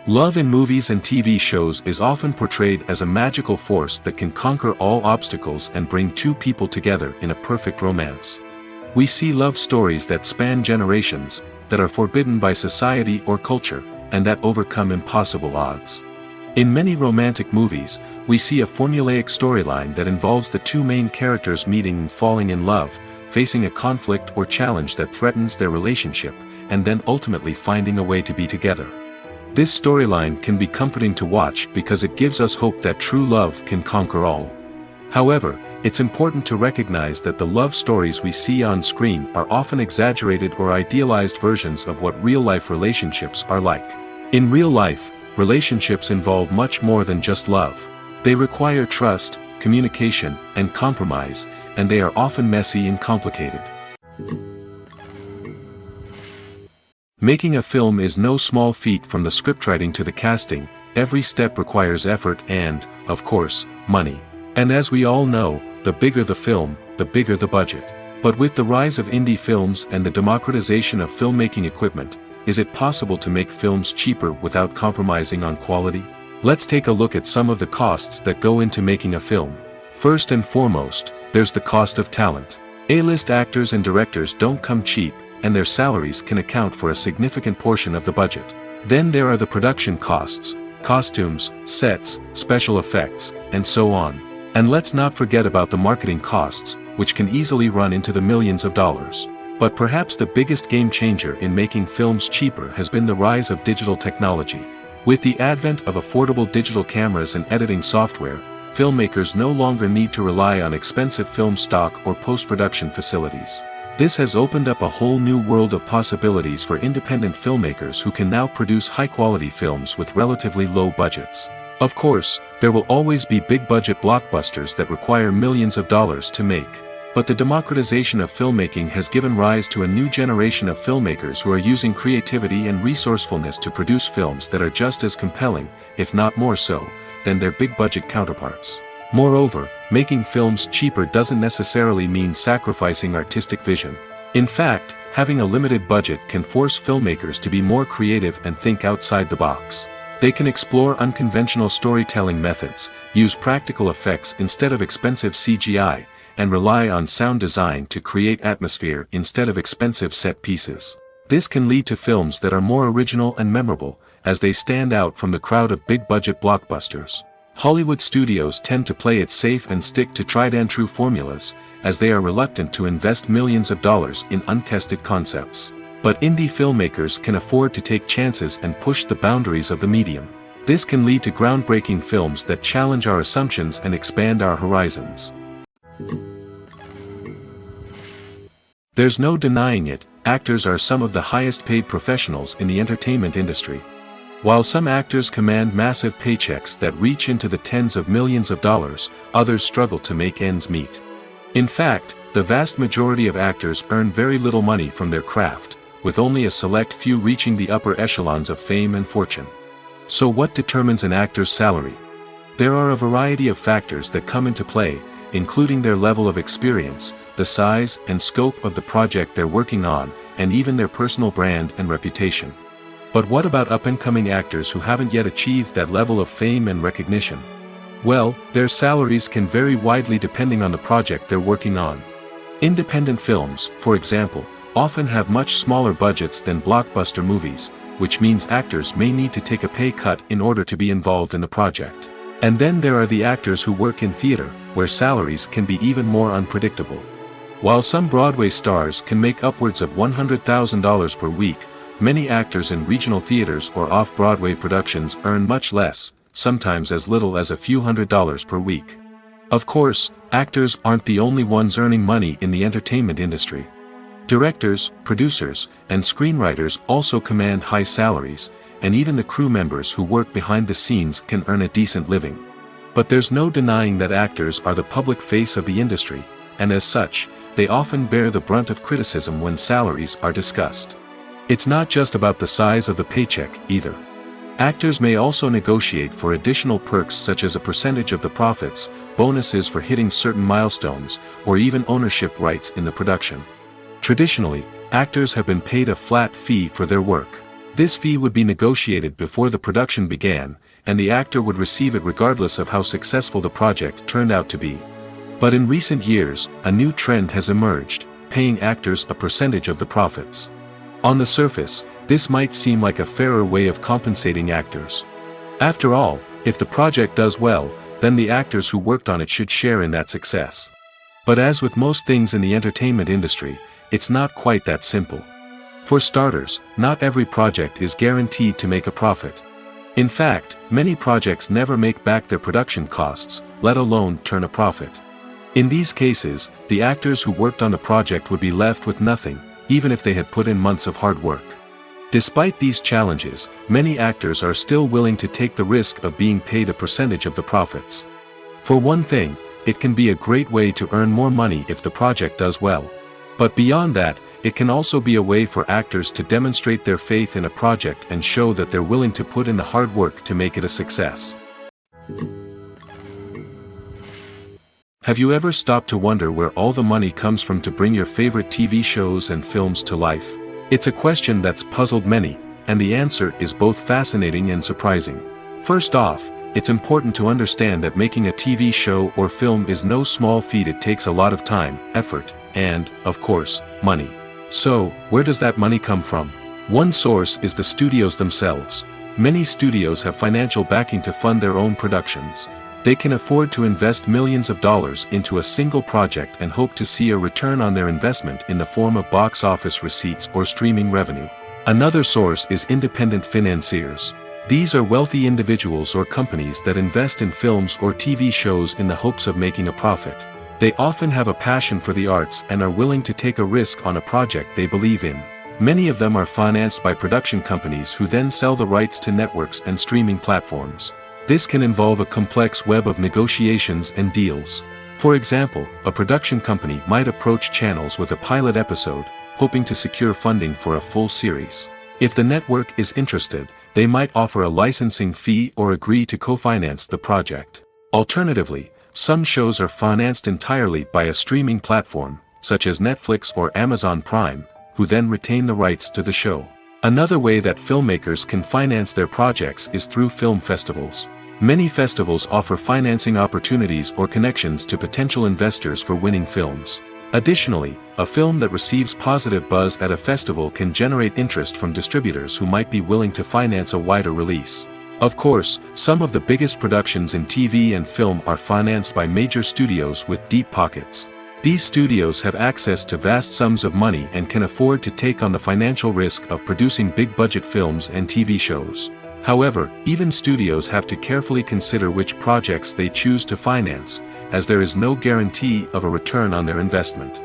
Love in movies and TV shows is often portrayed as a magical force that can conquer all obstacles and bring two people together in a perfect romance. We see love stories that span generations, that are forbidden by society or culture, and that overcome impossible odds. In many romantic movies, we see a formulaic storyline that involves the two main characters meeting and falling in love, facing a conflict or challenge that threatens their relationship, and then ultimately finding a way to be together. This storyline can be comforting to watch because it gives us hope that true love can conquer all. However, it's important to recognize that the love stories we see on screen are often exaggerated or idealized versions of what real-life relationships are like. In real life, relationships involve much more than just love. They require trust, communication, and compromise, and they are often messy and complicated. Making a film is no small feat. From the scriptwriting to the casting, every step requires effort and, of course, money. And as we all know, the bigger the film, the bigger the budget. But with the rise of indie films and the democratization of filmmaking equipment, is it possible to make films cheaper without compromising on quality? Let's take a look at some of the costs that go into making a film. First and foremost, there's the cost of talent. A-list actors and directors don't come cheap, and their salaries can account for a significant portion of the budget. Then there are the production costs, costumes, sets, special effects, and so on. And let's not forget about the marketing costs, which can easily run into the millions of dollars. But perhaps the biggest game changer in making films cheaper has been the rise of digital technology. With the advent of affordable digital cameras and editing software, filmmakers no longer need to rely on expensive film stock or post-production facilities. This has opened up a whole new world of possibilities for independent filmmakers who can now produce high-quality films with relatively low budgets. Of course, there will always be big-budget blockbusters that require millions of dollars to make. But the democratization of filmmaking has given rise to a new generation of filmmakers who are using creativity and resourcefulness to produce films that are just as compelling, if not more so, than their big-budget counterparts. Moreover, making films cheaper doesn't necessarily mean sacrificing artistic vision. In fact, having a limited budget can force filmmakers to be more creative and think outside the box. They can explore unconventional storytelling methods, use practical effects instead of expensive CGI, and rely on sound design to create atmosphere instead of expensive set pieces. This can lead to films that are more original and memorable, as they stand out from the crowd of big-budget blockbusters. Hollywood studios tend to play it safe and stick to tried-and-true formulas, as they are reluctant to invest millions of dollars in untested concepts. But indie filmmakers can afford to take chances and push the boundaries of the medium. This can lead to groundbreaking films that challenge our assumptions and expand our horizons. There's no denying it, actors are some of the highest-paid professionals in the entertainment industry. While some actors command massive paychecks that reach into the tens of millions of dollars, others struggle to make ends meet. In fact, the vast majority of actors earn very little money from their craft, with only a select few reaching the upper echelons of fame and fortune. So what determines an actor's salary? There are a variety of factors that come into play, including their level of experience, the size and scope of the project they're working on, and even their personal brand and reputation. But what about up-and-coming actors who haven't yet achieved that level of fame and recognition? Well, their salaries can vary widely depending on the project they're working on. Independent films, for example, often have much smaller budgets than blockbuster movies, which means actors may need to take a pay cut in order to be involved in the project. And then there are the actors who work in theater, where salaries can be even more unpredictable. While some Broadway stars can make upwards of $100,000 per week, many actors in regional theaters or off-Broadway productions earn much less, sometimes as little as a few $100s per week. Of course, actors aren't the only ones earning money in the entertainment industry. Directors, producers, and screenwriters also command high salaries, and even the crew members who work behind the scenes can earn a decent living. But there's no denying that actors are the public face of the industry, and as such, they often bear the brunt of criticism when salaries are discussed. It's not just about the size of the paycheck, either. Actors may also negotiate for additional perks such as a percentage of the profits, bonuses for hitting certain milestones, or even ownership rights in the production. Traditionally, actors have been paid a flat fee for their work. This fee would be negotiated before the production began, and the actor would receive it regardless of how successful the project turned out to be. But in recent years, a new trend has emerged, paying actors a percentage of the profits. On the surface, this might seem like a fairer way of compensating actors. After all, if the project does well, then the actors who worked on it should share in that success. But as with most things in the entertainment industry, it's not quite that simple. For starters, not every project is guaranteed to make a profit. In fact, many projects never make back their production costs, let alone turn a profit. In these cases, the actors who worked on the project would be left with nothing, even if they had put in months of hard work. Despite these challenges, many actors are still willing to take the risk of being paid a percentage of the profits. For one thing, it can be a great way to earn more money if the project does well. But beyond that, it can also be a way for actors to demonstrate their faith in a project and show that they're willing to put in the hard work to make it a success. Have you ever stopped to wonder where all the money comes from to bring your favorite TV shows and films to life? It's a question that's puzzled many, and the answer is both fascinating and surprising. First off, it's important to understand that making a TV show or film is no small feat. It takes a lot of time, effort, and, of course, money. So, where does that money come from? One source is the studios themselves. Many studios have financial backing to fund their own productions. They can afford to invest millions of dollars into a single project and hope to see a return on their investment in the form of box office receipts or streaming revenue. Another source is independent financiers. These are wealthy individuals or companies that invest in films or TV shows in the hopes of making a profit. They often have a passion for the arts and are willing to take a risk on a project they believe in. Many of them are financed by production companies who then sell the rights to networks and streaming platforms. This can involve a complex web of negotiations and deals. For example, a production company might approach channels with a pilot episode, hoping to secure funding for a full series. If the network is interested, they might offer a licensing fee or agree to co-finance the project. Alternatively, some shows are financed entirely by a streaming platform, such as Netflix or Amazon Prime, who then retain the rights to the show. Another way that filmmakers can finance their projects is through film festivals. Many festivals offer financing opportunities or connections to potential investors for winning films. Additionally, a film that receives positive buzz at a festival can generate interest from distributors who might be willing to finance a wider release. Of course, some of the biggest productions in TV and film are financed by major studios with deep pockets. These studios have access to vast sums of money and can afford to take on the financial risk of producing big-budget films and TV shows. However, even studios have to carefully consider which projects they choose to finance, as there is no guarantee of a return on their investment.